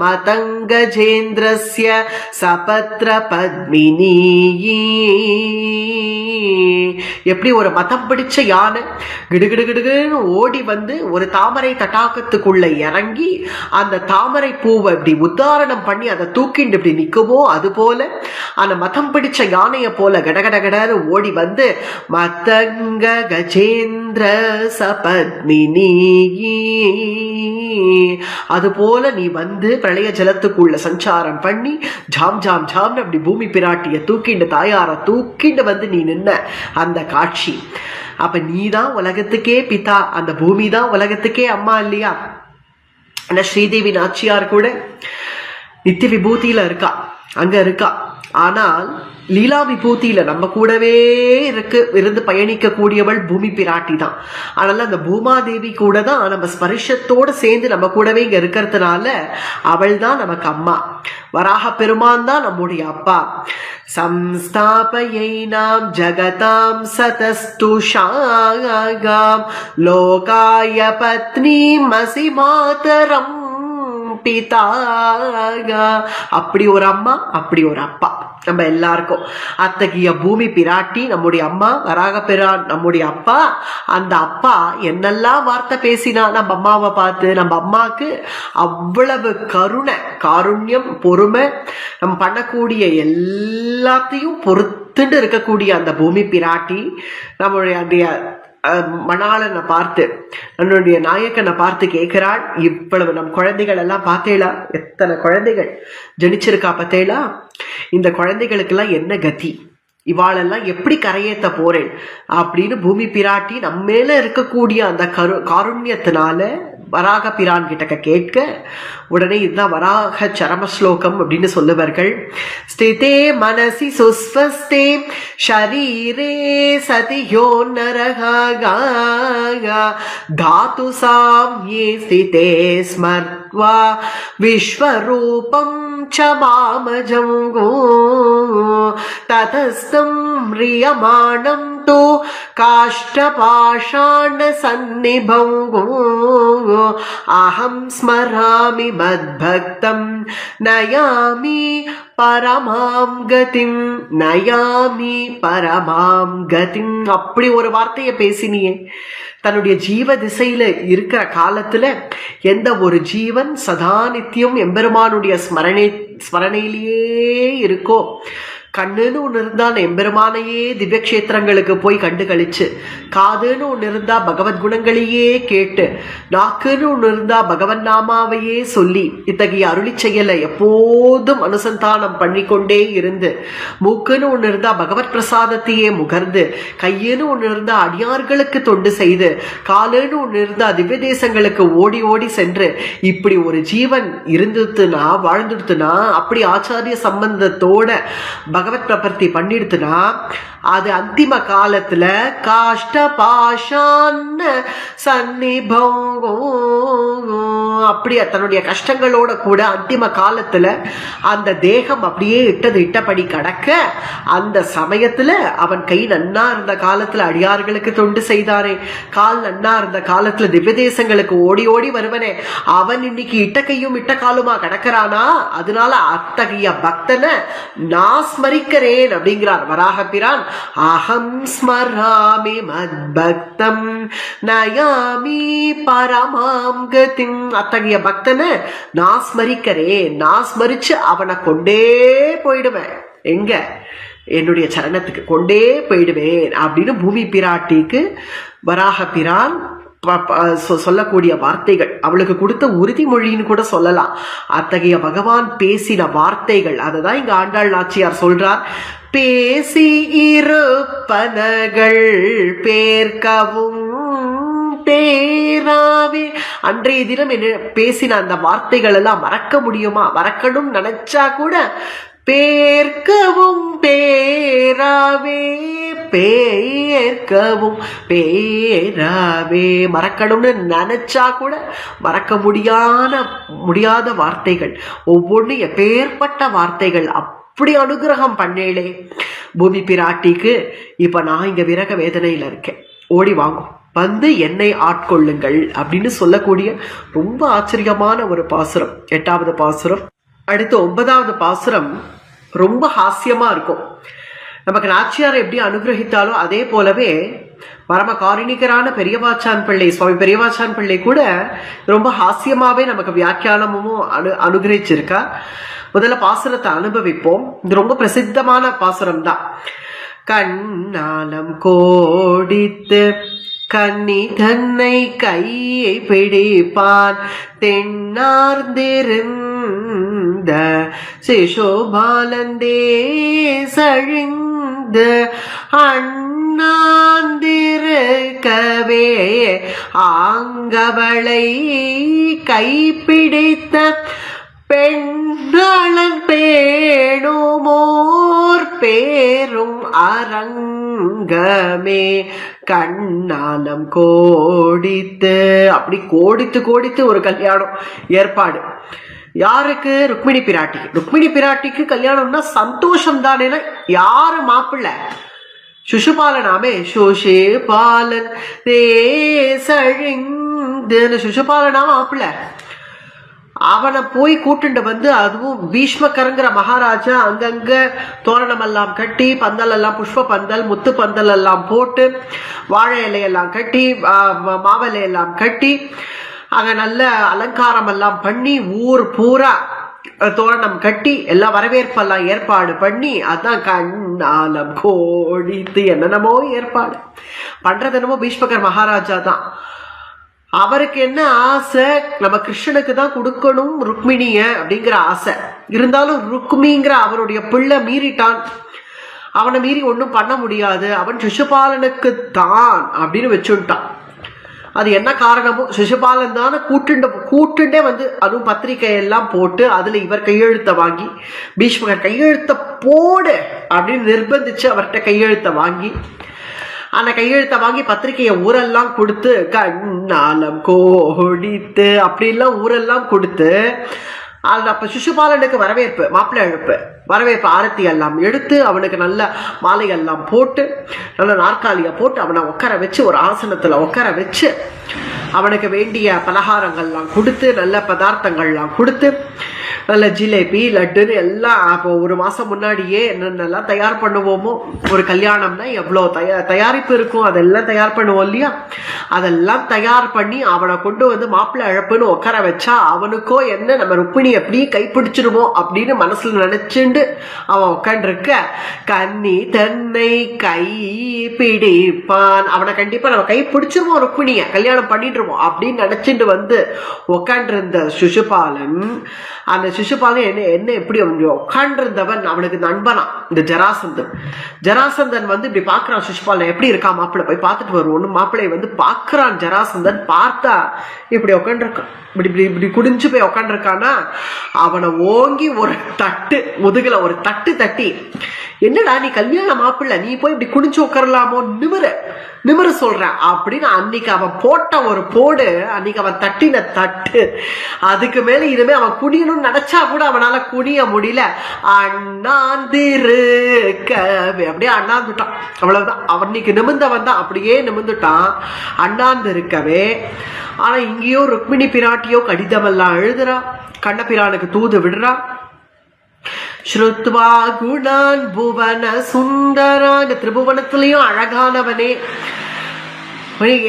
மதங் கஜேந்திரஸ்ய சபத்ர பத்மினி. எப்படி ஒரு மதம் பிடிச்ச யானை கிடுகிடுகிடுன்னு ஓடி வந்து ஒரு தாமரை தட்டாக்கத்துக்குள்ள இறங்கி அந்த தாமரை பூவை இப்படி உத்தாரணம் பண்ணி அதை தூக்கிண்டு இப்படி நிற்குமோ, அது போல அந்த மதம் பிடிச்ச யானைய போல கடகடகடன்னு ஓடி வந்து மதங்க கஜேந்திர சபத்மினி. அது போல நீ வந்து பிரளய ஜலத்துக்குள்ள சஞ்சாரம் பண்ணி ஜாம் ஜாம் ஜாம்னு அப்படி பூமி பிராட்டிய தூக்கிண்டு தாயார தூக்கிண்டு வந்து நீ நின்ன அந்த காட்சி. அப்ப நீதான் உலகத்துக்கே பிதா, அந்த பூமி தான் உலகத்துக்கே அம்மா இல்லையா? ஆனா ஸ்ரீதேவி நாச்சியார் கூட நித்திய விபூதியில இருக்கா, அங்க இருக்கா. ஆனால் லீலா விபூதியில நம்ம கூடவே இருந்து பயணிக்க கூடியவள் பூமி பிராட்டி தான். அதனால அந்த பூமாதேவி கூட தான் நம்ம ஸ்பரிஷத்தோடு சேர்ந்து நம்ம கூடவே இங்க இருக்கிறதுனால அவள் தான் நமக்கு அம்மா. வராக பெருமான் தான் நம்முடைய அப்பா. சம்ஸ்தாபயை நாம் ஜகதாம் சதஸ்துஷாகாம் லோகாய பத்னி மசி மாதரம் பிதாகா. அப்படி ஒரு அம்மா, அப்படி ஒரு அப்பா நம்ம எல்லாருக்கும். அத்தகைய பூமி பிராட்டி நம்முடைய அம்மா, வராக பிரான் நம்முடைய அப்பா. அந்த அப்பா என்னெல்லாம் வார்த்தை பேசினா நம்ம அம்மாவை பார்த்து, நம்ம அம்மாவுக்கு அவ்வளவு கருணை, காருண்யம், பொறுமை, நம்ம பண்ணக்கூடிய எல்லாத்தையும் பொறுத்துட்டு இருக்கக்கூடிய அந்த பூமி பிராட்டி நம்மளுடைய அந்த மணாளனை பார்த்து, நம்மளுடைய நாயக்கனை பார்த்து கேட்கிறாள், இவ்வளவு நம் குழந்தைகள் எல்லாம் பார்த்தேளா? எத்தனை குழந்தைகள் ஜனிச்சிருக்கா பார்த்தேளா? இந்த குழந்தைகளுக்கெல்லாம் என்ன கதி? இவாளெல்லாம் எப்படி கரையேற்ற போறேன் அப்படின்னு பூமி பிராட்டி நம்ம மேல இருக்கக்கூடிய அந்த காருண்யத்தினால வராக பிரான் கிட்ட கேட்க, உடனே இதுதான் வராக சரம ஸ்லோகம் அப்படின்னு சொல்லுவார்கள். ஸ்திதே மனசி சுஸ்வஸ்தே ஷரீரே சதியோ நரகா தாது சாம்யே ஸ்திதே ஸ்மர்த்வா விஸ்வரூபம் ச மாமஜம் ததஸ்தம் ரியமாணம் தோ காஷ்டபாஷாண சந்நிபம் அஹம் ஸ்மராமி மத்பக்தம் நயாமி பரமாம் கதிம், நயாமி பரமாம் கதிம். அப்படி ஒரு வார்த்தையை பேசினியே. தன்னுடைய ஜீவ திசையில இருக்கிற காலத்துல எந்த ஒரு ஜீவன் சதா நித்தியம் எம்பெருமானுடைய ஸ்மரணையிலேயே இருக்கோ, கண்ணுன்னு ஒன்று இருந்தா எம்பெருமானையே திவ்ய கஷேத்திரங்களுக்கு போய் கண்டு கழிச்சு, காதுன்னு ஒன்று இருந்தா பகவத் குணங்களையே கேட்டு, நாக்குன்னு ஒன்று இருந்தா பகவன் நாமாவையே சொல்லி இத்தகைய அருளி செயலை எப்போதும் அனுசந்தானம் பண்ணிக்கொண்டே இருந்து, மூக்குன்னு ஒன்று இருந்தா பகவத் பிரசாதத்தையே முகர்ந்து, கையுன்னு ஒன்று இருந்தா அடியார்களுக்கு தொண்டு செய்து, காலுன்னு ஒன்று இருந்தா திவ்ய தேசங்களுக்கு ஓடி ஓடி சென்று, இப்படி ஒரு ஜீவன் இருந்துட்டுனா வாழ்ந்துடுத்துனா, அப்படி ஆச்சாரிய சம்பந்தத்தோட பகவத் பிரபத்தி பண்ணிடுத்துனா, அது அந்திம காலத்துல காஷ்ட பாஷான் சந்நிபம் அப்படியே தன்னுடைய கஷ்டங்களோட கூட அந்திம காலத்துல அந்த தேகம் அப்படியே இட்டபடி கடக்க, அந்த சமயத்துல அவன் கை நன்னா இருந்த காலத்துல அடியார்களுக்கு தொண்டு செய்தானே, கால் நன்னா இருந்த காலத்துல திவ்ய தேசங்களுக்கு ஓடி ஓடி வருவனே, அவன் இன்னைக்கு இட்ட கையும் இட்ட காலுமா கடக்கிறானா. அதனால அத்தகைய பக்தனை நான் ஸ்மரிக்கிறேன் அப்படிங்கிறார் வராகபிரான். அகம் ஸ்மராமி மத் பக்தம் நயாமி பரமாம் கதிம். அத்தகைய பக்தனை நான் ஸ்மரிக்கிறேன், நான் ஸ்மரிச்சு அவனை கொண்டே போயிடுவேன். எங்க? என்னுடைய சரணத்துக்கு கொண்டே போயிடுவேன் அப்படின்னு பூமி பிராட்டிக்கு வராகபிரான் சொல்லக்கூடிய வார்த்தைகள், அவளுக்கு கொடுத்த உறுதிமொழின்னு கூட சொல்லலாம். அத்தகைய பகவான் பேசின வார்த்தைகள், அததான் இங்க ஆண்டாள் நாச்சியார் சொல்றார். பேசி இருப்பனகள் பேர்க்கவும் பேராவே. அன்றைய தினம் என்ன பேசின அந்த வார்த்தைகள் எல்லாம் மறக்க முடியுமா? மறக்கணும் நினைச்சா கூட பேர்க்கவும் பேராவே, பேர்க்கவும் பேராவே. மறக்கணும்னு நினைச்சா கூட மறக்க முடியாத வார்த்தைகள் ஒவ்வொன்றும் எப்பேற்பட்ட வார்த்தைகள். அப்படி அனுகிரகம் பண்ணேளே பூமி பிராட்டிக்கு. இப்ப நான் இங்க விரக வேதனையில இருக்கேன், ஓடி வாங்கும் வந்து என்னை ஆட்கொள்ளுங்கள் அப்படின்னு சொல்லக்கூடிய ரொம்ப ஆச்சரியமான ஒரு பாசுரம் 8வது பாசுரம். அடுத்து 9வது பாசுரம் ரொம்ப ஹாஸ்யமா இருக்கும். நமக்கு நாச்சியாரை எப்படி அனுகிரகித்தாலும் அதே போலவே பரம காரணிகரான பெரியவாச்சான் பிள்ளை, சுவாமி பெரியவாச்சான் பிள்ளை கூட ரொம்ப ஹாஸ்யமாவே நமக்கு வியாக்கியானமும் அனுகிரகிச்சிருக்கா. முதல்ல பாசுரத்தை அனுபவிப்போம். இது ரொம்ப பிரசித்தமான பாசுரம் தான். கண்ணாலம் கோடித்து கண்ணி தன்னை கையை பிடிப்பான் தென்னார்ந்திருந்த சிசோபாலந்தே சழிந்து அண்ணாந்திருக்கவே ஆங்கவளை கைப்பிடித்த பெண்ணாளன் பேணுமோர் பேரும் அரங்கமே கண்ணாலம் கோடித்து. அப்படி கோடித்து ஒரு கல்யாணம் ஏற்பாடு. யாருக்கு? ருக்மிணி பிராட்டிக்கு. ருக்மிணி பிராட்டிக்கு கல்யாணம்னா சந்தோஷம் தானே. யாரு மாப்பிள்ளை? சுஷுபாலனாமே. சுஷுபாலன் தேசழிந்து சுஷுபாலனா மாப்பிள்ளை. அவனை போய் கூட்டுண்டு வந்து, அதுவும் பீஷ்மகரங்கிற மகாராஜா அங்கங்க தோரணம் எல்லாம் கட்டி, பந்தல் எல்லாம் புஷ்ப பந்தல் முத்து பந்தல் எல்லாம் போட்டு, வாழை இலையெல்லாம் கட்டி, மாவலை எல்லாம் கட்டி, அங்க நல்ல அலங்காரம் எல்லாம் பண்ணி, ஊர் பூரா தோரணம் கட்டி எல்லாம் வரவேற்பெல்லாம் ஏற்பாடு பண்ணி, அதான் கண்ணாலம் கோடித்து என்னென்னமோ ஏற்பாடு பண்றது என்னமோ பீஷ்மகர் மகாராஜா தான். அவருக்கு என்ன ஆசை? நம்ம கிருஷ்ணனுக்கு தான் கொடுக்கணும் ருக்மிணிய அப்படிங்கிற ஆசை. இருந்தாலும் ருக்மிங்கிற அவருடைய பிள்ளை மீறிட்டான். அவனை மீறி ஒன்றும் பண்ண முடியாது, அவன் சிசுபாலனுக்கு தான் அப்படின்னு வச்சுட்டான். அது என்ன காரணமோ சிசுபாலன் தானே கூட்டுண்டே வந்து அதுவும் பத்திரிகையெல்லாம் போட்டு அதுல இவர் கையெழுத்த வாங்கி, பீஷ்மகர் கையெழுத்த போடு அப்படின்னு நிர்பந்திச்சு அவர்கிட்ட கையெழுத்த வாங்கி, அந்த கையெழுத்த வாங்கி பத்திரிகையை ஊரெல்லாம் கொடுத்து கண்ணாலம் கோடித்து அப்படிலாம் ஊரெல்லாம் கொடுத்து, அது அப்ப சிசுபாலனுக்கு வரவேற்பு, மாப்பிள்ளை அழைப்பு, வரவேற்பு ஆரத்தி எல்லாம் எடுத்து அவனுக்கு நல்ல மாலை எல்லாம் போட்டு நல்ல நாற்காலியை போட்டு அவனை உட்கார வச்சு ஒரு ஆசனத்துல உட்கார வச்சு அவனுக்கு வேண்டிய பலகாரங்கள்லாம் கொடுத்து நல்ல பதார்த்தங்கள்லாம் கொடுத்து நல்ல ஜிலேபி லட்டுன்னு எல்லாம் அப்போ ஒரு மாசம் முன்னாடியே என்னென்னலாம் தயார் பண்ணுவோமோ, ஒரு கல்யாணம்னா எவ்வளோ தயாரிப்பு இருக்கும், அதெல்லாம் தயார் பண்ணுவோம் இல்லையா, அதெல்லாம் தயார் பண்ணி அவனை கொண்டு வந்து மாப்பிள்ளை அழைப்புன்னு உட்கார வச்சா அவனுக்கோ என்ன நம்ம ருக்மிணி எப்படியும் கைப்பிடிச்சிருமோ அப்படின்னு மனசுல நினைச்சுண்டு அவன் உட்காண்டிருக்க, கண்ணி தன்னை கை பிடிப்பான், அவனை கண்டிப்பா நம்ம கை பிடிச்சிருவோம், ருக்மிணிய கல்யாணம் பண்ணிட்டுருவோம் அப்படின்னு நினைச்சுட்டு வந்து உட்காண்டிருந்த சிசுபாலன், அந்த சிசுபாலன் என்ன எப்படி உட்காண்டிருந்தவன் அவனுக்கு நண்பனா இந்த ஜராசந்தன் வந்து இப்படி பாக்குறான் சிசுபாலன் எப்படி இருக்கான் மாப்பிள்ளை போய் பார்த்துட்டு வருவோம்னு மாப்பிள்ளையை வந்து பாக்குறான் ஜராசந்தன். பார்த்தா இப்படி உட்காந்துருக்கான், இப்படி குடிஞ்சு போய் உட்காந்துருக்கானா, அவனை ஓங்கி ஒரு தட்டு முதுகுல ஒரு தட்டு தட்டி என்னடா நீ கல்யாண மாப்பிள்ள, நீ போய் இப்படி குனிஞ்சு உட்காரலாமோ, நிமிர சொல்றேன் அப்படின்னு அன்னைக்கு அவன் போட்ட ஒரு போடு, அன்னைக்கு அவன் தட்டின தட்டு, அதுக்கு மேல இனிமே அவன் குனியணும்னு நினைச்சா கூட அவனால குனிய முடியல. அண்ணாந்திருக்கவே அப்படியே அண்ணாந்துட்டான். அவ்வளவுதான். அவன்னைக்கு நிமிர்ந்தவன் தான் அப்படியே நிமிர்ந்துட்டான், அண்ணாந்து இருக்கவே. ஆனா இங்கேயோ ருக்மிணி பிராட்டியோ கடிதமெல்லாம் எழுதுறா, கண்ணபிரானுக்கு தூது விடுறா. ஸ்ருத்வா குணான் புவன சுந்தரா, இந்த திரிபுவனத்திலையும் அழகானவனே,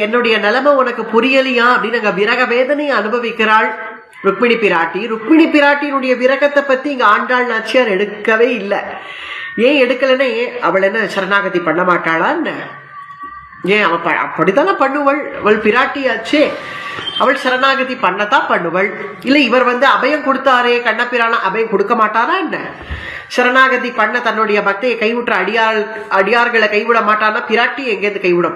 என்னுடைய நிலைமை உனக்கு புரியலையா அப்படின்னு அங்க விரக வேதனை அனுபவிக்கிறாள் ருக்மிணி பிராட்டி. ருக்மிணி பிராட்டியினுடைய விரகத்தை பத்தி இங்க ஆண்டாள் நாச்சியார் எடுக்கவே இல்லை. ஏன் எடுக்கலன்னா, அவள் என்ன சரணாகதி பண்ண மாட்டாளா என்ன? ஏன் அவள் அப்படித்தானே பண்ணுவள், அவள் பிராட்டியாச்சே, அவள் சரணாகதி பண்ணத்தான் பண்ணுவள். இல்லை இவர் அபயம் கொடுத்தாரே கண்ணபிரான, அபயம் கொடுக்க மாட்டாரா என்ன? சரணாகதி பண்ண தன்னுடைய பக்தியை கைவிட்டுற அடியார்களை கைவிட மாட்டானா பிராட்டி எங்கேருந்து கைவிட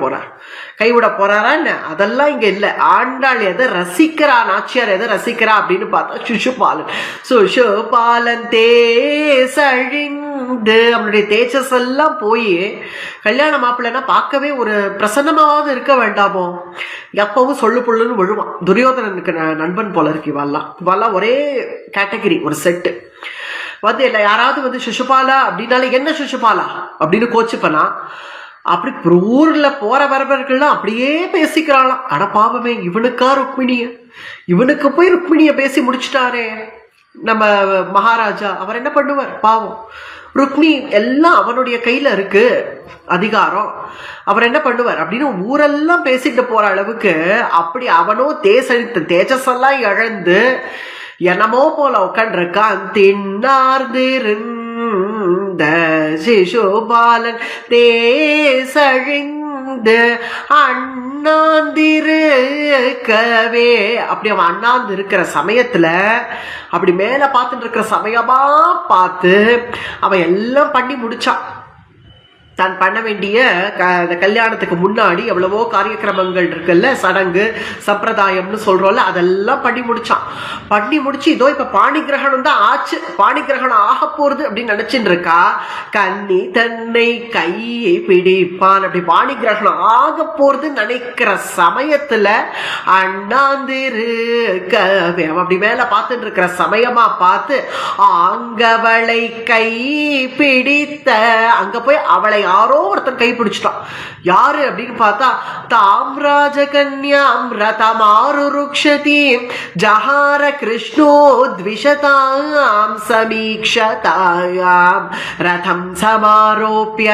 போறாரா என்ன? அதெல்லாம் இங்க இல்ல. ஆண்டாள் எதை ரசிக்கிறா, நாச்சியார் எதை ரசிக்கிறா அப்படின்னு பார்த்தா சுஷுபாலன் தேசழிந்து, அவனுடைய தேஜஸ் எல்லாம் போய் கல்யாண மாப்பிள்ளைன்னா பார்க்கவே ஒரு பிரசன்னமாவது இருக்க வேண்டாமோ? எப்பவும் சொல்லு பொள்ளுன்னு விழுவான். துரியோதனனுக்கு நண்பன் போல இருக்கு. இவெல்லாம் ஒரே கேட்டகரி, ஒரு செட்டு. இல்லை யாராவது சிசுபாலா அப்படின்னாலே என்ன சிசுபாலா அப்படின்னு கோச்சுப்பனா, அப்படி ஊர்ல போற வரவர்கள்லாம் அப்படியே பேசிக்கிறாளாம். அட பாவமே, இவனுக்கா ருக்மிணிய, இவனுக்கு போய் ருக்மிணிய பேசி முடிச்சுட்டாரே நம்ம மகாராஜா, அவர் என்ன பண்ணுவார் பாவம். ருக்மிணி எல்லாம் அவனுடைய கையில இருக்கு அதிகாரம், அவர் என்ன பண்ணுவார் அப்படின்னு ஊரெல்லாம் பேசிட்டு போற அளவுக்கு அப்படி அவனோ தேஜஸ் எல்லாம் இழந்து என்னமோ போல உட்காண்டிருக்கான். தின்னார்ந்திருந்த சிசுபாலன் தேசழிந்து அண்ணாந்திருக்கவே, அப்படி அவன் அண்ணாந்து இருக்கிற சமயத்துல, அப்படி மேல பார்த்துட்டு இருக்கிற சமயமா பார்த்து அவன் எல்லாம் பண்ணி முடிச்சான். தான் பண்ண வேண்டிய கல்யாணத்துக்கு முன்னாடி எவ்வளவோ காரியக்கிரமங்கள் இருக்குல்ல, சடங்கு சம்பிரதாயம்னு சொல்றோம்ல, அதெல்லாம் பண்ணி முடிச்சு இதோ இப்ப பாணி கிரகணம் தான் ஆச்சு, பாணி கிரகணம் ஆக போறது அப்படின்னு நினைச்சுட்டு இருக்கா. கன்னி தன்னை கையை பிடிப்பான், அப்படி பாணி கிரகணம் ஆக போறது நினைக்கிற சமயத்துல அண்ணாந்திருக்கவே, அப்படி மேல பார்த்துட்டு இருக்கிற சமயமா பார்த்து அங்கவளை கை பிடித்த, அங்க போய் அவளை யாரோ ஒருத்தன் கை பிடிச்சிட்டான். யாரு அப்படின்னு பார்த்தா தாம்ராஜ கன்யாம் ரதமாரு ருக்ஷதி ஜஹார கிருஷ்ணோ த்விஷதாம் சமீக்ஷதாயாம் ரதம் சமாரோப்ய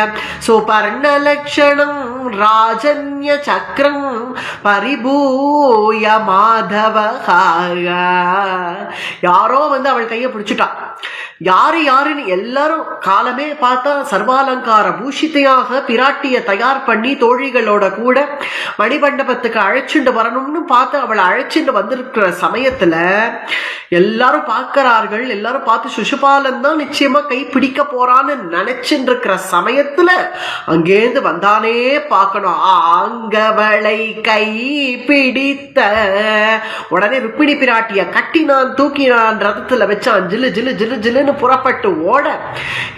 சுபர்ண லக்ஷணம் ராஜன்ய சக்கரம் பரிபூய மாதவஹாய. யாரோ அவள் கையை பிடிச்சிட்டான். யாருன்னு எல்லாரும் காலமே பார்த்தா சர்வாலங்கார பூஷித்தையாக பிராட்டிய தயார் பண்ணி தோழிகளோட கூட மணிமண்டபத்துக்கு அழைச்சிட்டு வரணும்னு பார்த்து அவளை அழைச்சிட்டு வந்திருக்கிற சமயத்துல எல்லாரும் பார்க்கிறார்கள். எல்லாரும் பார்த்து சிசுபாலன் தான் நிச்சயமா கை பிடிக்க போறான்னு நினைச்சுட்டு இருக்கிற சமயத்துல அங்கேருந்து வந்தானே பார்க்கணும். அங்கவளை கை பிடித்த உடனே ருக்மிணி பிராட்டிய கட்டினான், தூக்கினான், ரதத்துல வச்சான். ஜில்லு ஜில்லு ஜில்லு ஜில்லுன்னு புறப்பட்டு ஓட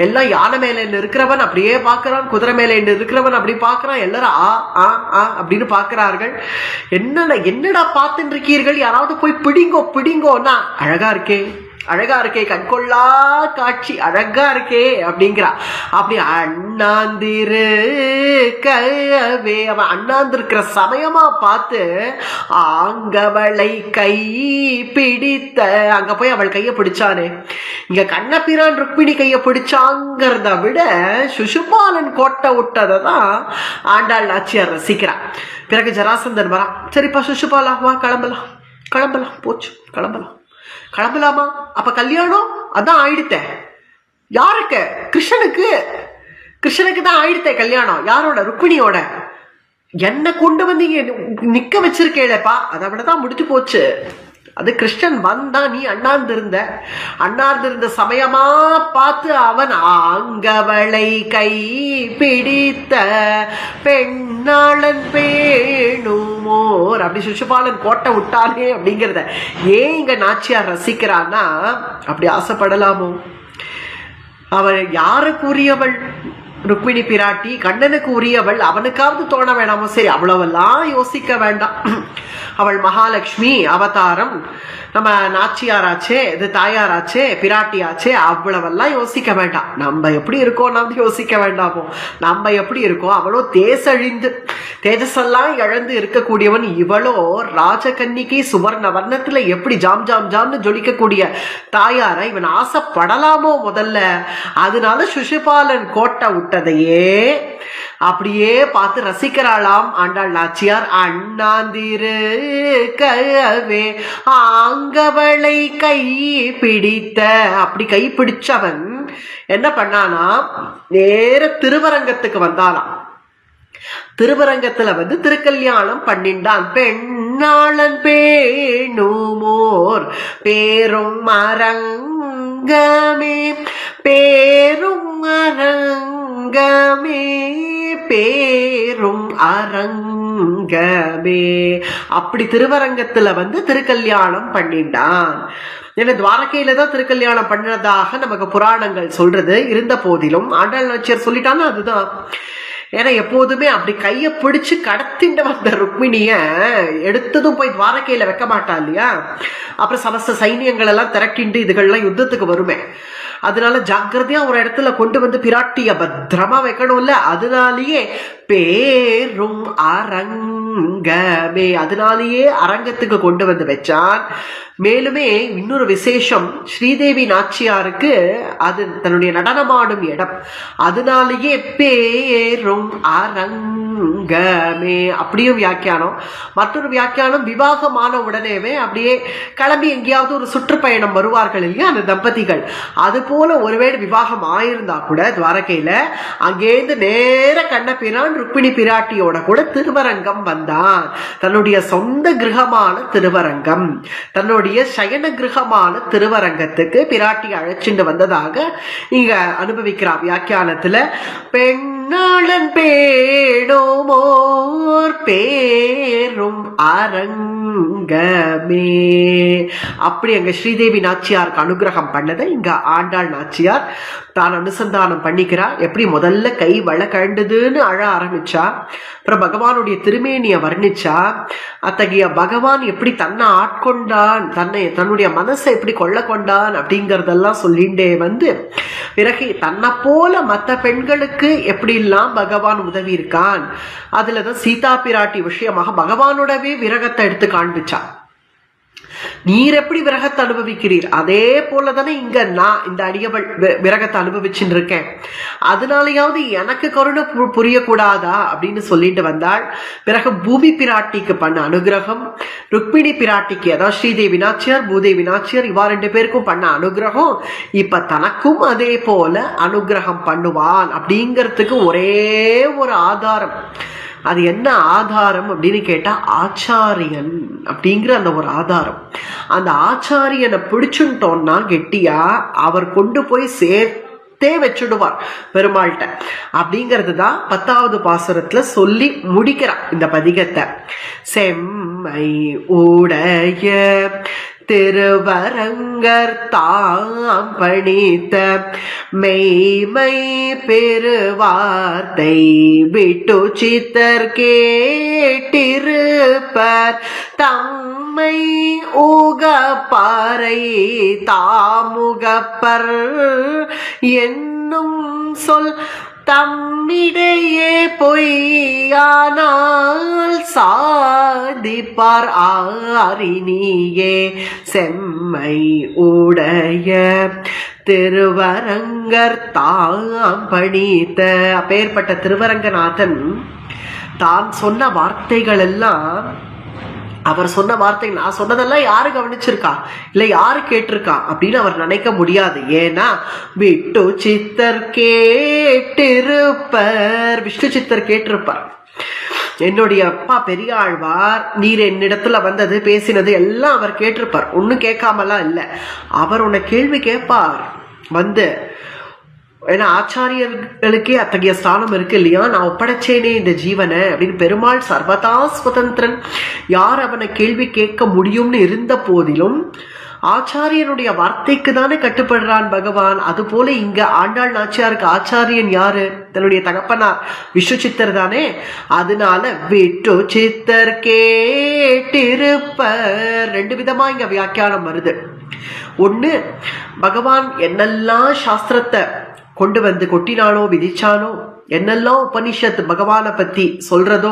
எல்லாம் யானை மேல இருக்கிறவன் அப்படியே பார்க்கிறான், குதிரை மேல இருக்கிறவன் அப்படி பார்க்கிறான். எல்லாரும் அப்படின்னு பார்க்கிறார்கள். என்னடா பார்த்துட்டு இருக்கீர்கள், யாராவது போய் பிடிங்கோன்னா அழகா இருக்கே கண்கொள்ளா காட்சி, அழகா இருக்கே அப்படிங்கிறா. அப்படி அண்ணாந்திருக்கவே, அவன் அண்ணாந்திருக்கிற சமயமா பார்த்து அங்கவளை கை பிடித்த, அங்க போய் அவள் கையை பிடிச்சானே. இங்க கண்ணபிரான் ருக்மிணி கையை பிடிச்சாங்கிறத விட சிசுபாலன் கோட்டை விட்டதை தான் ஆண்டாள் நாச்சியார் ரசிக்கிறான். பிறகு ஜராசந்தன் வரான். சரிப்பா சிசுபாலா வா, கிளம்பலாம் போச்சு, கிளம்பலாமா? அப்ப கல்யாணம் அதான் ஆயிடுத்தே. யாருக்கு? கிருஷ்ணனுக்கு தான் ஆயிடுத்தே கல்யாணம். யாரோட? ருக்மிணியோட. என்ன கொண்டு வந்து நிக்க வச்சிருக்கேப்பா, அதை விடதான் முடிச்சு போச்சு. அது கிருஷ்ணன் வந்தா நீ அண்ணாந்திருந்த சமயமா பார்த்து அவன் அங்கவளை கை பிடித்த பெண்ணாளன் பேணுமோர் அப்படி சிசுபாலன் கோட்டை விட்டானே அப்படிங்கிறத ஏன் இங்க நாச்சியார் ரசிக்கிறான்னா, அப்படி ஆசைப்படலாமோ? அவள் யாருக்கு உரியவள்? ருக்மிணி பிராட்டி கண்ணனுக்கு உரியவள். அவனுக்காவது தோண வேணாமோ? சரி, அவ்வளவெல்லாம் யோசிக்க வேண்டாம். அவள் மகாலட்சுமி அவதாரம், நம்ம நாச்சியாராச்சே, இது தாயாராச்சே, பிராட்டியாச்சே, அவ்வளவெல்லாம் யோசிக்க வேண்டாம். நம்ம எப்படி இருக்கோம் நம்ம யோசிக்க வேண்டாமோ? நம்ம எப்படி இருக்கோம்? அவளோ தேசழிந்து தேஜஸெல்லாம் இழந்து இருக்கக்கூடியவன், இவளோ ராஜகன்னிகை சுவர்ண வர்ணத்துல எப்படி ஜாம் ஜாம் ஜாம்னு ஜொலிக்கக்கூடிய தாயார இவன் ஆசைப்படலாமோ முதல்ல? அதனால சுஷிபாலன் கோட்டை விட்டதையே அப்படியே பார்த்து ரசிக்கிறாளாம் ஆண்டாள் நாச்சியார். அண்ணாந்திரு கவே ஆங்கவளை கை பிடித்த, அப்படி கை பிடிச்சவன் என்ன பண்ணானா, நேர திருவரங்கத்துக்கு வந்தாலாம். திருவரங்கத்துல திருக்கல்யாணம் பண்ணிண்டான். பெண்ணாளன் பேணுமோர் பேரும் அரங்கமே, பேரும் அரங்கமே, பேரும் அரங்கமே. அப்படி திருவரங்கத்துல திருக்கல்யாணம் பண்ணிண்டான். ஏன்னா துவாரகையில தான் திருக்கல்யாணம் பண்ணதாக நமக்கு புராணங்கள் சொல்றது. இருந்த போதிலும் ஆண்டாள் நாச்சியார் சொல்லிட்டான்னா அதுதான். ஏன்னா எப்போதுமே அப்படி கைய பிடிச்சு கடத்திட்டு வந்த ருக்மிணிய எடுத்ததும் போய் துவாரகையில வைக்க மாட்டா இல்லையா? அப்புறம் சமஸ்த சைன்யங்கள் எல்லாம் திரட்டிண்டு இதுகள்லாம் யுத்தத்துக்கு வருமே. அதனால ஜாக்கிரதையா ஒரு இடத்துல கொண்டு பிராட்டிய பத்திரமா வைக்கணும்ல. அதனாலேயே பேரும் அரங்கமே, அதனாலேயே அரங்கத்துக்கு கொண்டு வச்சான். மேலுமே இன்னொரு விசேஷம், ஸ்ரீதேவி நாச்சியாருக்கு அது தன்னுடைய நடனமாடும் இடம். அதனாலேயே பேரும் அரங்கமே. அப்படியும் வியாக்கியானம். மற்றொரு வியாக்கியானம், விவாகமான உடனேவே அப்படியே கிளம்பி எங்கேயாவது ஒரு சுற்றுப்பயணம் வருவார்கள் இல்லையா அந்த தம்பதிகள், அது போல ஒருவேளை விவாகம் ஆயிருந்தா கூட துவாரகையில அங்கேருந்து நேர கண்ணபிரான் ருக்மிணி பிராட்டியோட கூட திருவரங்கம் வந்தான். தன்னுடைய சொந்த கிரகமான திருவரங்கம், தன்னுடைய சயன கிரகமான திருவரங்கத்துக்கு பிராட்டி அழைச்சிட்டு வந்ததாக இங்க அனுபவிக்கிறார் வியாக்கியானத்துல. பெண்ணாளன் பேணோமோர் பேரும் அரங்கமே. அப்படி அங்க ஸ்ரீதேவி நாச்சியாருக்கு அனுகிரகம் பண்ணதை இங்க ஆண்டாள் நாச்சியார் தான் அனுசந்தானம் பண்ணிக்கிறார். எப்படி முதல்ல கை வள கண்டதுன்னு அழ ஆரம்பிச்சா, அப்புறம் பகவானுடைய திருமேனிய வர்ணிச்சா, அத்தகைய பகவான் எப்படி தன்னை ஆட்கொண்டான், தன்னுடைய மனசை எப்படி கொள்ள கொண்டான் அப்படிங்கறதெல்லாம் சொல்லிண்டே பிறகு தன்னை போல மற்ற பெண்களுக்கு எப்படி எல்லாம் பகவான் உதவி இருக்கான். அதுலதான் சீதா பிராட்டி விஷயமாக பகவானோடவே விரகத்தை எடுத்து காண்பிச்சா. நீர் எப்படி விரகத்தை அனுபவிக்கிறீர், அதே போலதானே இங்க நான் இந்த அடியவள் விரகத்தை அனுபவிச்சுட்டு இருக்கேன். அதனாலயாவது எனக்கு கருணை புரியக்கூடாதா அப்படின்னு சொல்லிட்டு வந்தாள். பிறகு பூமி பிராட்டிக்கு பண்ண அனுகிரகம், ருக்மிணி பிராட்டிக்கு, அதாவது ஸ்ரீதேவி நாச்சியார் பூதேவி நாச்சியார் இவா 2 பேருக்கும் பண்ண அனுகிரகம் இப்ப தனக்கும் அதே போல அனுகிரகம் பண்ணுவான் அப்படிங்கிறதுக்கு ஒரே ஒரு ஆதாரம். அது என்ன ஆதாரம் அப்படின்னு கேட்டா, ஆச்சாரியன் அப்படிங்கிற அந்த ஒரு ஆதாரம். அந்த ஆச்சாரியனை பிடிச்சுட்டோம்னா கெட்டியா அவர் கொண்டு போய் சேர்த்தே வச்சுடுவார் பெருமாள்கிட்ட. அப்படிங்கிறது தான் 10வது பாசுரத்துல சொல்லி முடிக்கிறார் இந்த பதிகத்தை. செம்மை உடைய திருவரங்கர் தாம் பணித்த மெய்மை பெருவார்த்தை விட்டு சித்தர் கேட்டிருப்பர் தம்மை ஊகப்பாரை தாமுகப்பர் என்னும் சொல் தம்மிடையே பொய்யானால் சாதிப்பார் ஆரினியே. செம்மை உடைய திருவரங்கர் தாம் பணித்த, அப்பேற்பட்ட திருவரங்கநாதன் தான் சொன்ன வார்த்தைகள் எல்லாம், அவர் சொன்ன வார்த்தை நான் சொன்னதெல்லாம் யாரு கவனிச்சிருக்கா இல்ல யாரு கேட்டிருக்கா அப்படின்னு அவர் நினைக்க முடியாது. ஏன்னா விட்டு சித்தர் கேட்டிருப்பர், விஷ்ணு சித்தர் கேட்டிருப்பார். என்னுடைய அப்பா பெரியாழ்வார் நீர் என்னிடத்துல வந்தது பேசினது எல்லாம் அவர் கேட்டிருப்பார். ஒன்னும் கேட்காமலாம் இல்லை. அவர் உன்னை கேள்வி கேட்பார். ஏன்னா ஆச்சாரியர்களுக்கே அத்தகைய ஸ்தானம் இருக்கு இல்லையா, நான் ஒப்படைச்சேனே இந்த ஜீவனை அப்படின்னு. பெருமாள் சர்வதா சுதந்திரன், யார் அவனை கேள்வி கேட்க முடியும்னு இருந்த போதிலும் ஆச்சாரியனுடைய வார்த்தைக்கு தானே கட்டுப்படுறான் பகவான். அது போல இங்க ஆண்டாள் நாச்சியாருக்கு ஆச்சாரியன் யாரு? தன்னுடைய தகப்பனார் விஷ்ணு சித்தர் தானே. அதனால விட்டு சித்தர் கேட்டிருப்பர். ரெண்டு விதமா இங்க வியாக்கியானம் வருது. ஒண்ணு, பகவான் என்னெல்லாம் சாஸ்திரத்தை கொண்டு வந்து கொட்டினானோ விதிச்சானோ, என்னெல்லாம் உபனிஷத்து பகவானை பத்தி சொல்றதோ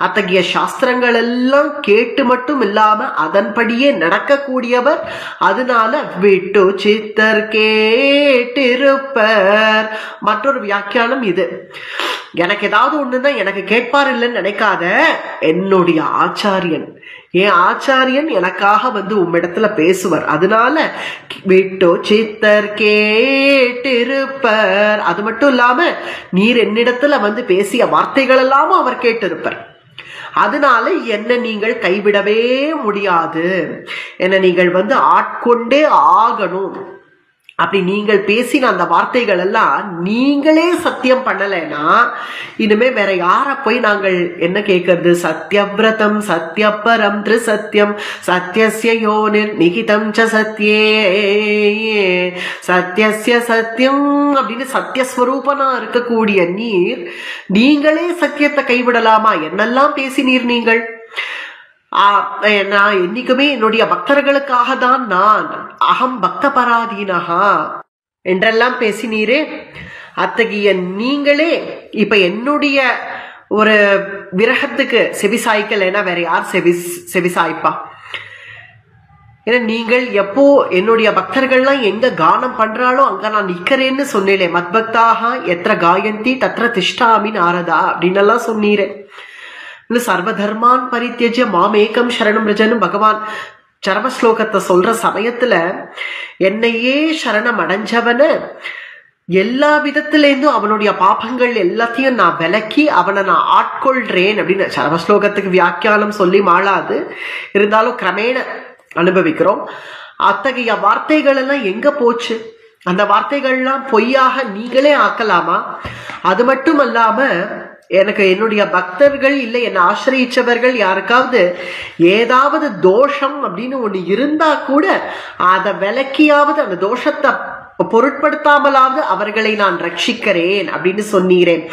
அத்தகைய சாஸ்திரங்கள் எல்லாம் கேட்டு மட்டும் இல்லாம அதன்படியே நடக்கக்கூடியவர். அதனால விட்டு சித்தர் கேட்டிருப்பர். மற்றொரு வியாக்கியானம் இது. எனக்கு ஏதாவது ஒண்ணுன்னா எனக்கு கேட்பார் இல்லைன்னு நினைக்காத, என்னுடைய ஆச்சாரியன், என் ஆச்சாரியன் எனக்காக வந்து உம்மிடத்துல பேசுவார். அதனால விட்டோ சித்தர் கேட்டிருப்பர். அது மட்டும் இல்லாம நீர் என்னிடத்துல வந்து பேசிய வார்த்தைகள் எல்லாமும் அவர் கேட்டிருப்பார். அதனால என்ன நீங்கள் கைவிடவே முடியாது, என்ன நீங்கள் வந்து ஆட்கொண்டே ஆகணும். அப்படி நீங்கள் பேசின அந்த வார்த்தைகள் எல்லாம் நீங்களே சத்தியம் பண்ணலைன்னா இனிமே வேற யார போய் நாங்கள் என்ன கேட்கறது? சத்யவிரதம் சத்யபரம் திரிசத்யம் சத்யஸ்ய யோனிர் நிகிதம் ச சத்யே சத்யஸ்ய சத்யம் அப்படின்னு சத்தியஸ்வரூபனா இருக்கக்கூடிய நீங்களே சத்தியத்தை கைவிடலாமா? என்னெல்லாம் பேசினீர் நீங்கள். நான் என்னைக்குமே என்னுடைய பக்தர்களுக்காக தான், நான் அகம் பக்த பராதீனஹா என்றெல்லாம் பேசினீரே. அத்தகைய நீங்களே இப்ப என்னுடைய ஒரு விரகத்துக்கு செவிசாய்க்கலைன்னா வேற யார் செவிசாய்ப்பா? ஏன்னா நீங்கள் எப்போ என்னுடைய பக்தர்கள்லாம் எங்க கானம் பண்றாளோ அங்க நான் நிக்கிறேன்னு சொன்னேன். மத்பக்தாக எத்திர காயந்தி தத்திர திஷ்டாமி நாரதா அப்படின்னு எல்லாம் சொன்னீரே. சர்வதர்மான் பரித்யஜ்ய மாமேகம் சரணம் ரஜனும் பகவான் சரமஸ்லோகத்தை சொல்ற சமயத்துல என்னையே சரணம் அடைஞ்சவன எல்லா விதத்திலேருந்தும் அவனுடைய பாபங்கள் எல்லாத்தையும் நான் விலக்கி அவனை நான் ஆட்கொள்றேன் அப்படின்னு சரமஸ்லோகத்துக்கு வியாக்கியானம் சொல்லி மாளாது, இருந்தாலும் கிரமேண அனுபவிக்கிறோம். அத்தகைய வார்த்தைகள் எல்லாம் எங்க போச்சு? அந்த வார்த்தைகள்லாம் பொய்யாக நீங்களே ஆக்கலாமா? அது மட்டும் அல்லாம எனக்கு என்னுடைய பக்தர்கள் இல்லை என்னை ஆசிரியச்சவர்கள் யாருக்காவது ஏதாவது தோஷம் அப்படின்னு ஒண்ணு இருந்தா கூட அதை விலக்கியாவது அந்த தோஷத்தை பொருட்படுத்தாமலாவது அவர்களை நான் ரட்சிக்கிறேன் அப்படின்னு சொன்னீரேன்.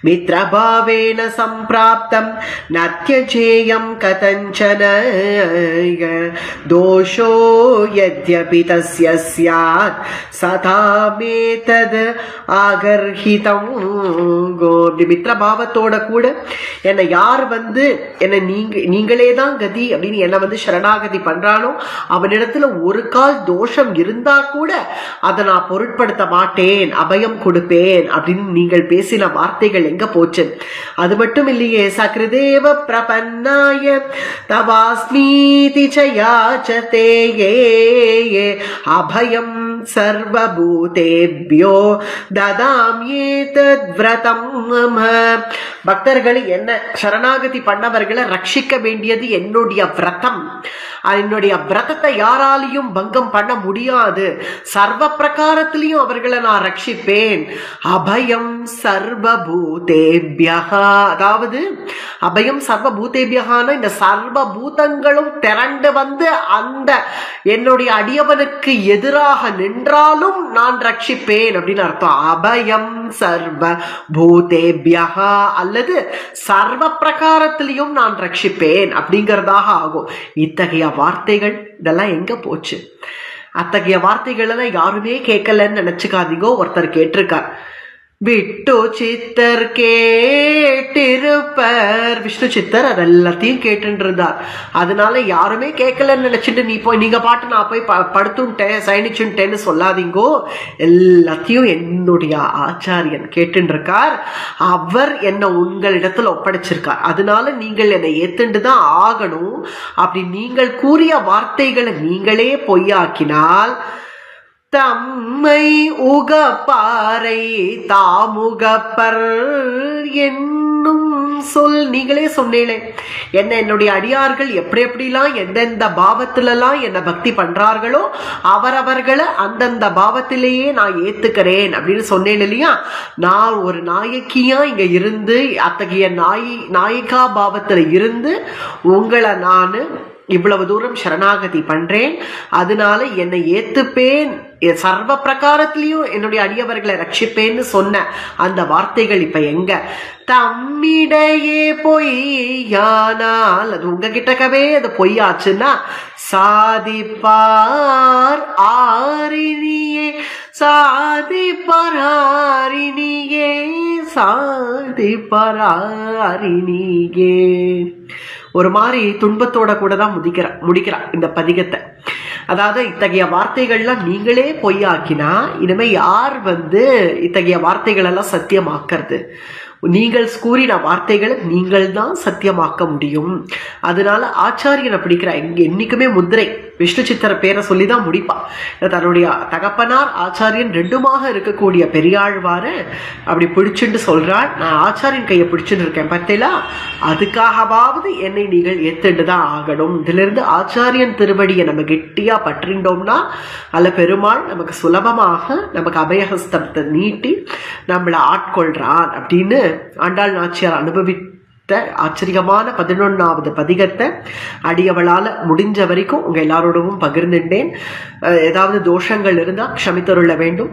மித்ரபாவேன சம்பிராப்தம் நத்யஜேயம் கதஞ்சன தோஷோ யத்யபி தஸ்ய ஸ்யாத் சதாமேதத் ஆகர்ஹிதம். மித்ரபாவத்தோட கூட என்னை யார் வந்து என்னை நீங்களே தான் கதி அப்படின்னு என்னை வந்து சரணாகதி பண்றானோ அவனிடத்துல ஒரு கால் தோஷம் இருந்தா கூட அதை நான் பொருட்படுத்த மாட்டேன், அபயம் கொடுப்பேன் அப்படின்னு நீங்கள் பேசின வார்த்தைகள் எங்க போச்சு? அது மட்டும் இல்லையே, சக்ருதேவ பிரபன்னாய தவாஸ்மீதி சயாச்சதே அபயம் சர்வபூதேப்யோ ததாம்யேதத் வ்ரதம். பக்தர்களை என்ன சரணாகதி பண்ணவர்களை ரட்சிக்க வேண்டியது என்னுடைய விரதம். என்னுடைய விரதத்தை யாராலையும் பங்கம் பண்ண முடியாது. சர்வ பிரகாரத்திலையும் அவர்களை நான் ரட்சிப்பேன். அபயம் சர்வபூதேபியா, அதாவது அபயம் சர்வபூதேபியகான இந்த சர்வபூதங்களும் திரண்டு வந்து அந்த என்னுடைய அடியவனுக்கு எதிராக நின்றாலும் நான் ரட்சிப்பேன் அப்படின்னு அர்த்தம். அபயம் சர்வ பூதேபியா அல்லது சர்வ பிரகாரத்திலையும் நான் ரட்சிப்பேன் அப்படிங்கிறதாக ஆகும். இத்தகைய வார்த்தைகள் இதெல்லாம் எங்க போச்சு? அத்தகைய வார்த்தைகள் எல்லாம் யாருமே கேட்கலன்னு நினைச்சுக்காதீங்க. ஒருத்தர் கேட்டிருக்கார், விட்டு சித்தர் கேட்டிருப்பர். விஷ்ணு சித்தர் அதெல்லாத்தையும் கேட்டு இருந்தார். அதனால யாருமே கேட்கலன்னு நினைச்சிட்டு நீங்க பாட்டு நான் போய் படுத்துட்டேன் சயனிச்சுட்டேன்னு சொல்லாதீங்கோ. எல்லாத்தையும் என்னுடைய ஆச்சாரியன் கேட்டு இருக்கார். அவர் என்ன உங்களிடத்துல ஒப்படைச்சிருக்கார். அதனால நீங்கள் என்னை ஏத்துண்டு தான் ஆகணும். அப்படி நீங்கள் கூறிய வார்த்தைகளை நீங்களே பொய்யாக்கினால் தம்மை உகப்பாரை தாமுகப்பர் என்னும் சொல். நீங்களே சொன்னீங்களே என்ன என்னுடைய அடியார்கள் எப்படி எப்படிலாம் எந்தெந்த பாவத்திலலாம் என்ன பக்தி பண்றார்களோ அவரவர்களை அந்தந்த பாவத்திலேயே நான் ஏத்துக்கிறேன் அப்படின்னு சொன்னேன் இல்லையா. நான் ஒரு நாயக்கியா இங்க இருந்து அத்தகைய நாயிகா பாவத்துல இருந்து உங்களை நான் இவ்வளவு தூரம் சரணாகதி பண்றேன், அதனால என்னை ஏத்துப்பேன், சர்வ பிரகாரத்திலையும் என்னுடைய அடியவர்களை ரட்சிப்பேன்னு சொன்ன அந்த வார்த்தைகள் இப்ப எங்க? தம்மிடையே பொய்யானால், அது உங்ககிட்டக்கவே அது பொய்யாச்சுன்னா சாதிப்பார் ஆரினியே சாதிப்பாரினியே சாதிப்பாரினியே. ஒரு மாதிரி துன்பத்தோட கூட தான் முடிக்கிறா இந்த பதிகத்தை. அதாவது இத்தகைய வார்த்தைகள்லாம் நீங்களே பொய்யாக்கினா இனிமே யார் இத்தகைய வார்த்தைகள் எல்லாம் சத்தியமாக்குறது? நீங்கள் கூறின வார்த்தைகளை நீங்கள் தான் சத்தியமாக்க முடியும். அதனால ஆச்சாரியனை பிடிக்கிற என்னைக்குமே முத்திரை விஷ்ணு சித்திர பேரை சொல்லிதான் முடிப்பா. தன்னுடைய தகப்பனார் ஆச்சாரியன் ரெண்டுமாக இருக்கக்கூடிய பெரியாழ்வார அப்படி பிடிச்சுட்டு சொல்றாள், நான் ஆச்சாரியன் கையை பிடிச்சுட்டு இருக்கேன் பார்த்தீங்களா, அதுக்காகவாவது என்னை நீங்கள் ஏத்துட்டு தான் ஆகணும். இதுல இருந்து ஆச்சாரியன் திருவடியை நம்ம கெட்டியா பற்றிண்டோம்னா அல்ல பெருமாள் நமக்கு சுலபமாக நமக்கு அபயஹஸ்தத்தை நீட்டி நம்மளை ஆட்கொள்றான் அப்படின்னு ஆண்டாள் நாச்சியார் அனுபவித்த ஆச்சரியமான 11வது பதிகத்தை அடியவளால முடிஞ்ச வரைக்கும் உங்க எல்லாரோடவும் பகிர்ந்துட்டேன். ஏதாவது தோஷங்கள் இருந்தா க்ஷமித்தருள வேண்டும்.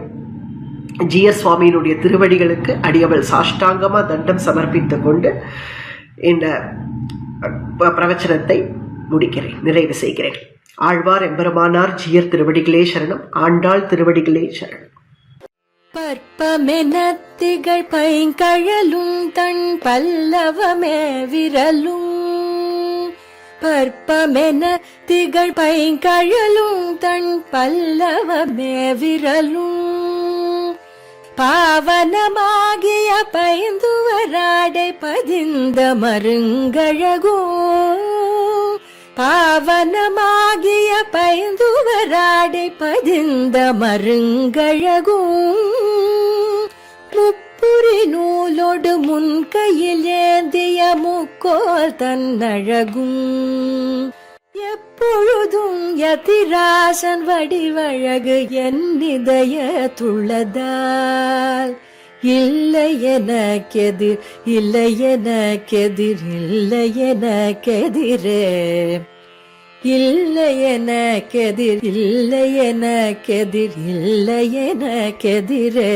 ஜிஎஸ் சுவாமியினுடைய திருவடிகளுக்கு அடியவள் சாஷ்டாங்கமா தண்டம் சமர்ப்பித்துக் கொண்டு இந்த பிரவச்சனத்தை முடிக்கிறேன், நிறைவு செய்கிறேன். ஆழ்வார் எம்பெருமானார் ஜியர் திருவடிகளே சரணம். ஆண்டாள் திருவடிகளே சரணம். பற்பமென திகழ் பைங்கழலும் தன் பல்லவமே விரலும். பற்பமென திகழ் பைங்கழலும் தன் பல்லவமே விரலும். பாவனமாகிய பைந்துவராடை பதிந்த மருங்கழகும். பாவனமாகிய பைந்துவராடை பதிந்த மருங்கழகும். முப்புரி நூலோடு முன் கையில் ஏந்திய முக்கோல் தன்னழகும். எப்பொழுதும் யதிராசன் வடிவழகு என் இதயத்துள்ளதால் இல்லை எனக்கெதிர் இல்லை எனக்கெதிர் இல்லை எனக்கெதிரே இல்லை எனக்கெதிர் இல்லை எனக்கெதிர் இல்லை எனக்கெதிரே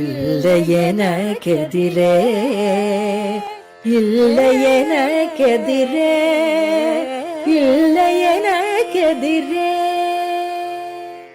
இல்லை எனக்கெதிரே இல்லை எனக்கெதிரே இல்லை எனக்கெதிரே.